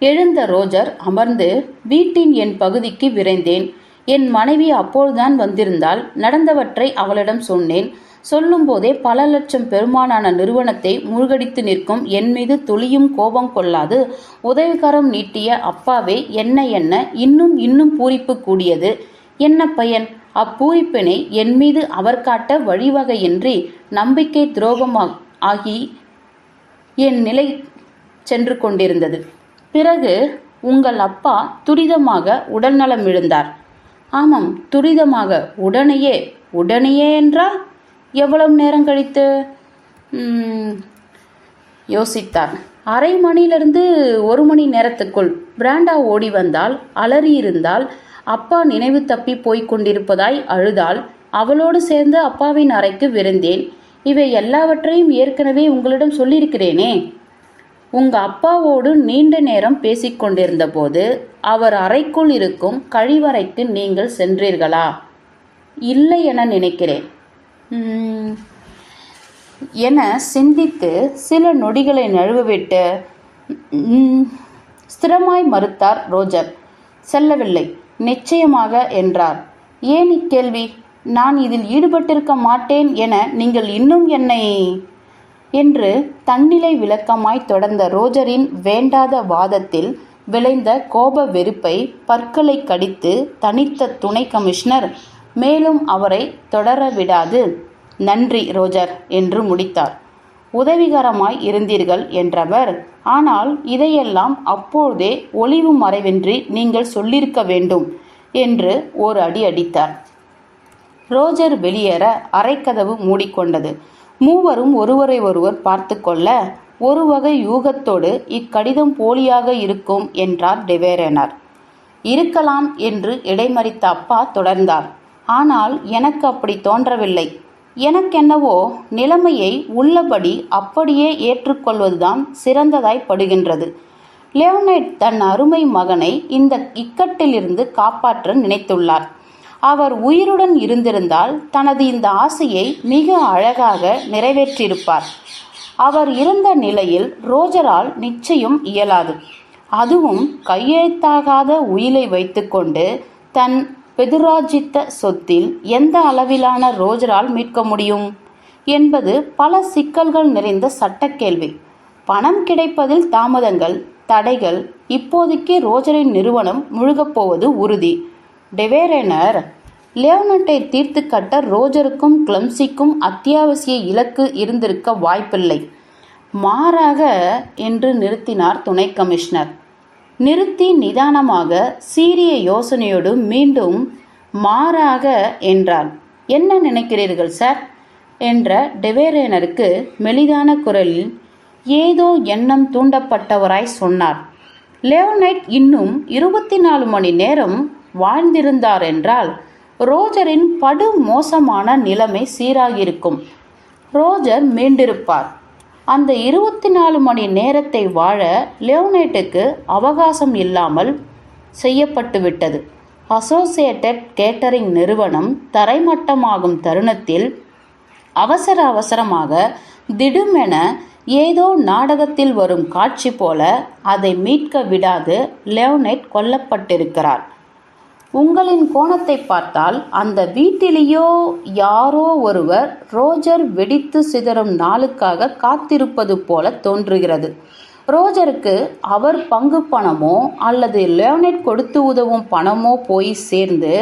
Speaker 1: எழுந்த ரோஜர் அமர்ந்து, வீட்டின் என் பகுதிக்கு விரைந்தேன். என் மனைவி அப்போதுதான் வந்திருந்தால் நடந்தவற்றை அவளிடம் சொன்னேன். சொல்லும்போதே பல லட்சம் பெருமானான நிறுவனத்தை மூழ்கடித்து நிற்கும் என் மீது துளியும் கோபம் கொள்ளாது உதவிகரம் நீட்டிய அப்பாவே என்ன இன்னும் இன்னும் பூரிப்பு கூடியது. என்ன பயன்? அப்பூரிப்பினை என் மீது அவர் காட்ட வழிவகையின்றி நம்பிக்கை துரோகம் ஆகி என் நிலை சென்று கொண்டிருந்தது. பிறகு உங்கள் அப்பா துரிதமாக உடல்நலம் இழந்தார். ஆமாம், துரிதமாக. உடனேயே என்றால் எவ்வளவு நேரம் கழித்து? யோசித்தார். அரை மணியிலிருந்து 1 மணி நேரத்துக்குள். பிராண்டா ஓடி வந்தால், அலறியிருந்தால், அப்பா நினைவு தப்பி போய்க் கொண்டிருப்பதாய் அழுதாள். அவளோடு சேர்ந்து அப்பாவின் அறைக்கு விரைந்தேன். இவை எல்லாவற்றையும் ஏற்கனவே உங்களிடம் சொல்லியிருக்கிறேனே. உங்க அப்பாவோடு நீண்ட நேரம் பேசிக்கொண்டிருந்த போது அவர் அறைக்குள் இருக்கும் கழிவறைக்கு நீங்கள் சென்றீர்களா? இல்லை என நினைக்கிறேன் என சிந்தித்து சில நொடிகளை நழுவவிட்டு ஸ்திரமாய் மறுத்தார் ரோஜர். செல்லவில்லை, நிச்சயமாக என்றார். ஏன் இக்கேள்வி? நான் இதில் ஈடுபட்டிருக்க மாட்டேன் என நீங்கள் இன்னும் என்னை என்று தன்னிலை விளக்கமாய் தொடர்ந்த ரோஜரின் வேண்டாத வாதத்தில் விளைந்த கோப வெறுப்பை பற்களை கடித்து தனித்த துணை கமிஷனர் மேலும் அவரை தொடர விடாது, நன்றி ரோஜர் என்று முடித்தார். உதவிகரமாய் இருந்தீர்கள் என்றவர், ஆனால் இதையெல்லாம் அப்போதே ஒளிவு மறைவின்றி நீங்கள் சொல்லியிருக்க வேண்டும் என்று ஓர் அடி அடித்தார். ரோஜர் வெளியேற அறைக்கதவு மூடிக்கொண்டது. மூவரும் ஒருவரை ஒருவர் பார்த்து கொள்ள ஒரு வகை யூகத்தோடு இக்கடிதம் போலியாக இருக்கும் என்றார் டெவேரனர். இருக்கலாம் என்று இடைமறித்த அப்பா தொடர்ந்தார். ஆனால் எனக்கு அப்படி தோன்றவில்லை. எனக்கென்னவோ நிலைமையை உள்ளபடி அப்படியே ஏற்றுக்கொள்வதுதான் சிறந்ததாய் படுகின்றது. லியோனைட் தன் அருமை மகனை இந்த இக்கட்டிலிருந்து காப்பாற்ற நினைத்துள்ளார். அவர் உயிருடன் இருந்திருந்தால் தனது இந்த ஆசையை மிக அழகாக நிறைவேற்றியிருப்பார். அவர் இருந்த நிலையில் ரோஜரால் நிச்சயம் இயலாது. அதுவும் கையெழுத்தாகாத உயிலை வைத்துக்கொண்டு தன் பெதுராஜித்த சொத்தில் எந்த அளவிலான ரோஜரால் மீட்க முடியும் என்பது பல சிக்கல்கள் நிறைந்த சட்டக்கேள்வி. பணம் கிடைப்பதில் தாமதங்கள், தடைகள். இப்போதைக்கு ரோஜரின் நிறுவனம் முழுகப் போவது உறுதி. டெவேரனர் லியோனட்டை தீர்த்து கட்ட ரோஜருக்கும் கிளம்சிக்கும் அத்தியாவசிய இலக்கு இருந்திருக்க வாய்ப்பில்லை. மாறாக என்று நிறுத்தினார் துணை கமிஷனர். நிறுத்தி நிதானமாக சீரிய யோசனையோடு மீண்டும் மாறாக என்றார். என்ன நினைக்கிறீர்கள் சார் என்ற டெவேரனருக்கு மெலிதான குரலில் ஏதோ எண்ணம் தூண்டப்பட்டவராய் சொன்னார். லியோனைட் இன்னும் 24 மணி நேரம் வாழ்ந்திருந்தார் என்றால் ரோஜரின் படு மோசமான நிலைமை சீராகியிருக்கும். ரோஜர் மீண்டிருப்பார். அந்த 24 மணி நேரத்தை வாழ லியோனைட்டுக்கு அவகாசம் இல்லாமல் செய்யப்பட்டுவிட்டது. அசோசியேட்டட் கேட்டரிங் நிறுவனம் தரைமட்டமாகும் தருணத்தில் அவசரமாக திடுமென ஏதோ நாடகத்தில் வரும் காட்சி போல அதை மீட்க விடாது லியோனைட் கொல்லப்பட்டிருக்கிறார். உங்களின் கோணத்தை பார்த்தால் அந்த வீட்டிலேயோ யாரோ ஒருவர் ரோஜர் வெடித்து சிதறும் நாளுக்காக காத்திருப்பது போல தோன்றுகிறது. ரோஜருக்கு அவர் பங்கு பணமோ அல்லது லியோனைட் கொடுத்து உதவும் பணமோ போய் சேர்ந்து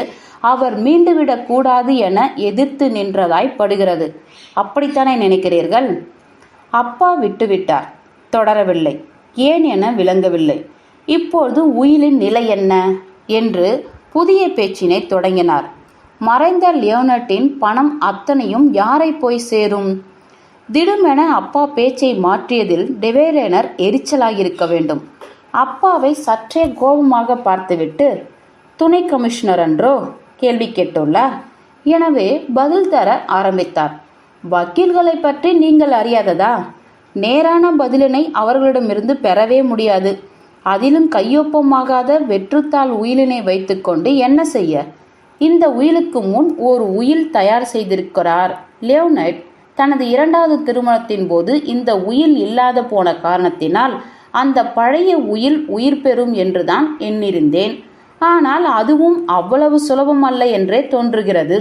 Speaker 1: அவர் மீண்டுவிடக்கூடாது என எதிர்த்து நின்றதாய் படுகிறது. அப்படித்தானே நினைக்கிறீர்கள்? அப்பா விட்டுவிட்டார். தொடரவில்லை. ஏன் என விளங்கவில்லை. இப்போது உயிலின் நிலை என்ன என்று புதிய பேச்சினை தொடங்கினார். மறைந்த லியோனட்டின் பணம் அத்தனையும் யாரை போய் சேரும்? திடுமென அப்பா பேச்சை மாற்றியதில் டெவேரனர் எரிச்சலாகியிருக்க வேண்டும். அப்பாவை சற்றே கோபமாக பார்த்துவிட்டு, துணை கமிஷனர் அன்றோ கேள்வி கேட்டுள்ளார். எனவே பதில் தர ஆரம்பித்தார். வக்கீல்களை பற்றி நீங்கள் அறியாததா? நேரான பதிலினை அவர்களிடமிருந்து பெறவே முடியாது. அதிலும் கையொப்பமாகாத வெற்றுத்தாள் உயிலினை வைத்துக்கொண்டு என்ன செய்ய? இந்த உயிலுக்கு முன் ஒரு உயில் தயார் செய்திருக்கிறார் லியோனைட். தனது 2வது திருமணத்தின் போது இந்த உயில் இல்லாத போன காரணத்தினால் அந்த பழைய உயில் உயிர் பெறும் என்றுதான் எண்ணிருந்தேன். ஆனால் அதுவும் அவ்வளவு சுலபமல்ல என்றே தோன்றுகிறது.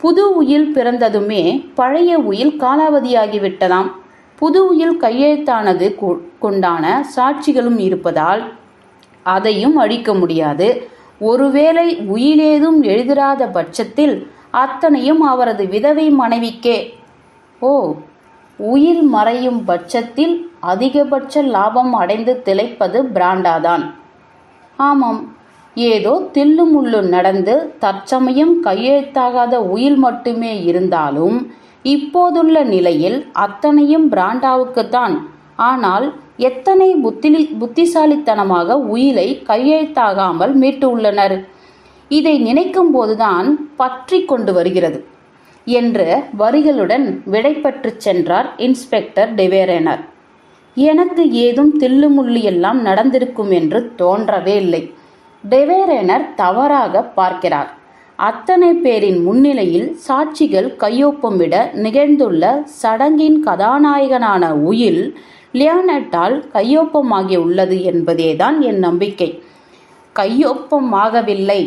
Speaker 1: புது உயில் பிறந்ததுமே பழைய உயில் காலாவதியாகிவிட்டதாம். புது உயில் கையெழுத்தானது கொண்டான சாட்சிகளும் இருப்பதால் அதையும் அழிக்க முடியாது. ஒருவேளை உயிலேதும் எழுதிராத பட்சத்தில் அத்தனையும் அவரது விதவை மனைவிக்கே. ஓ, உயிர் மறையும் பட்சத்தில் அதிகபட்ச லாபம் அடைந்து திளைப்பது பிராண்டாதான். ஆமாம், ஏதோ தில்லுமுள்ளு நடந்து தற்சமயம் கையெழுத்தாகாத உயில் மட்டுமே இருந்தாலும் இப்போதுள்ள நிலையில் அத்தனையும் பிராண்டாவுக்குத்தான். ஆனால் எத்தனை புத்திசாலித்தனமாக உயிலை கையெழுத்தாகாமல் மீட்டு உள்ளனர். இதை நினைக்கும் போதுதான் பற்றி கொண்டு வருகிறது என்ற வரிகளுடன் விடைபெற்று சென்றார் இன்ஸ்பெக்டர் டிவேரனர். எனக்கு ஏதும் தில்லுமுள்ளு எல்லாம் நடந்திருக்கும் என்று தோன்றவே இல்லை. டிவேரனர் தவறாக பார்க்கிறார். அத்தனை பேரின் முன்னிலையில் சாட்சிகள் கையொப்பமிட நிகழ்ந்துள்ள சடங்கின் கதாநாயகனான உயில் லியோனட்டால் கையொப்பமாகி உள்ளது என்பதேதான் என் நம்பிக்கை. கையொப்பமாகவில்லை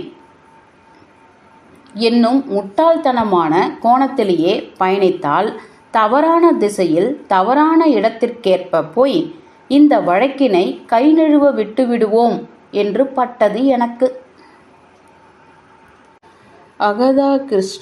Speaker 1: என்னும் முட்டாள்தனமான கோணத்திலேயே பயணித்தால் தவறான திசையில் தவறான இடத்திற்கேற்ப போய் இந்த வழக்கினை கை நழுவ விட்டுவிடுவோம் என்று பட்டது எனக்கு. Agatha Christie.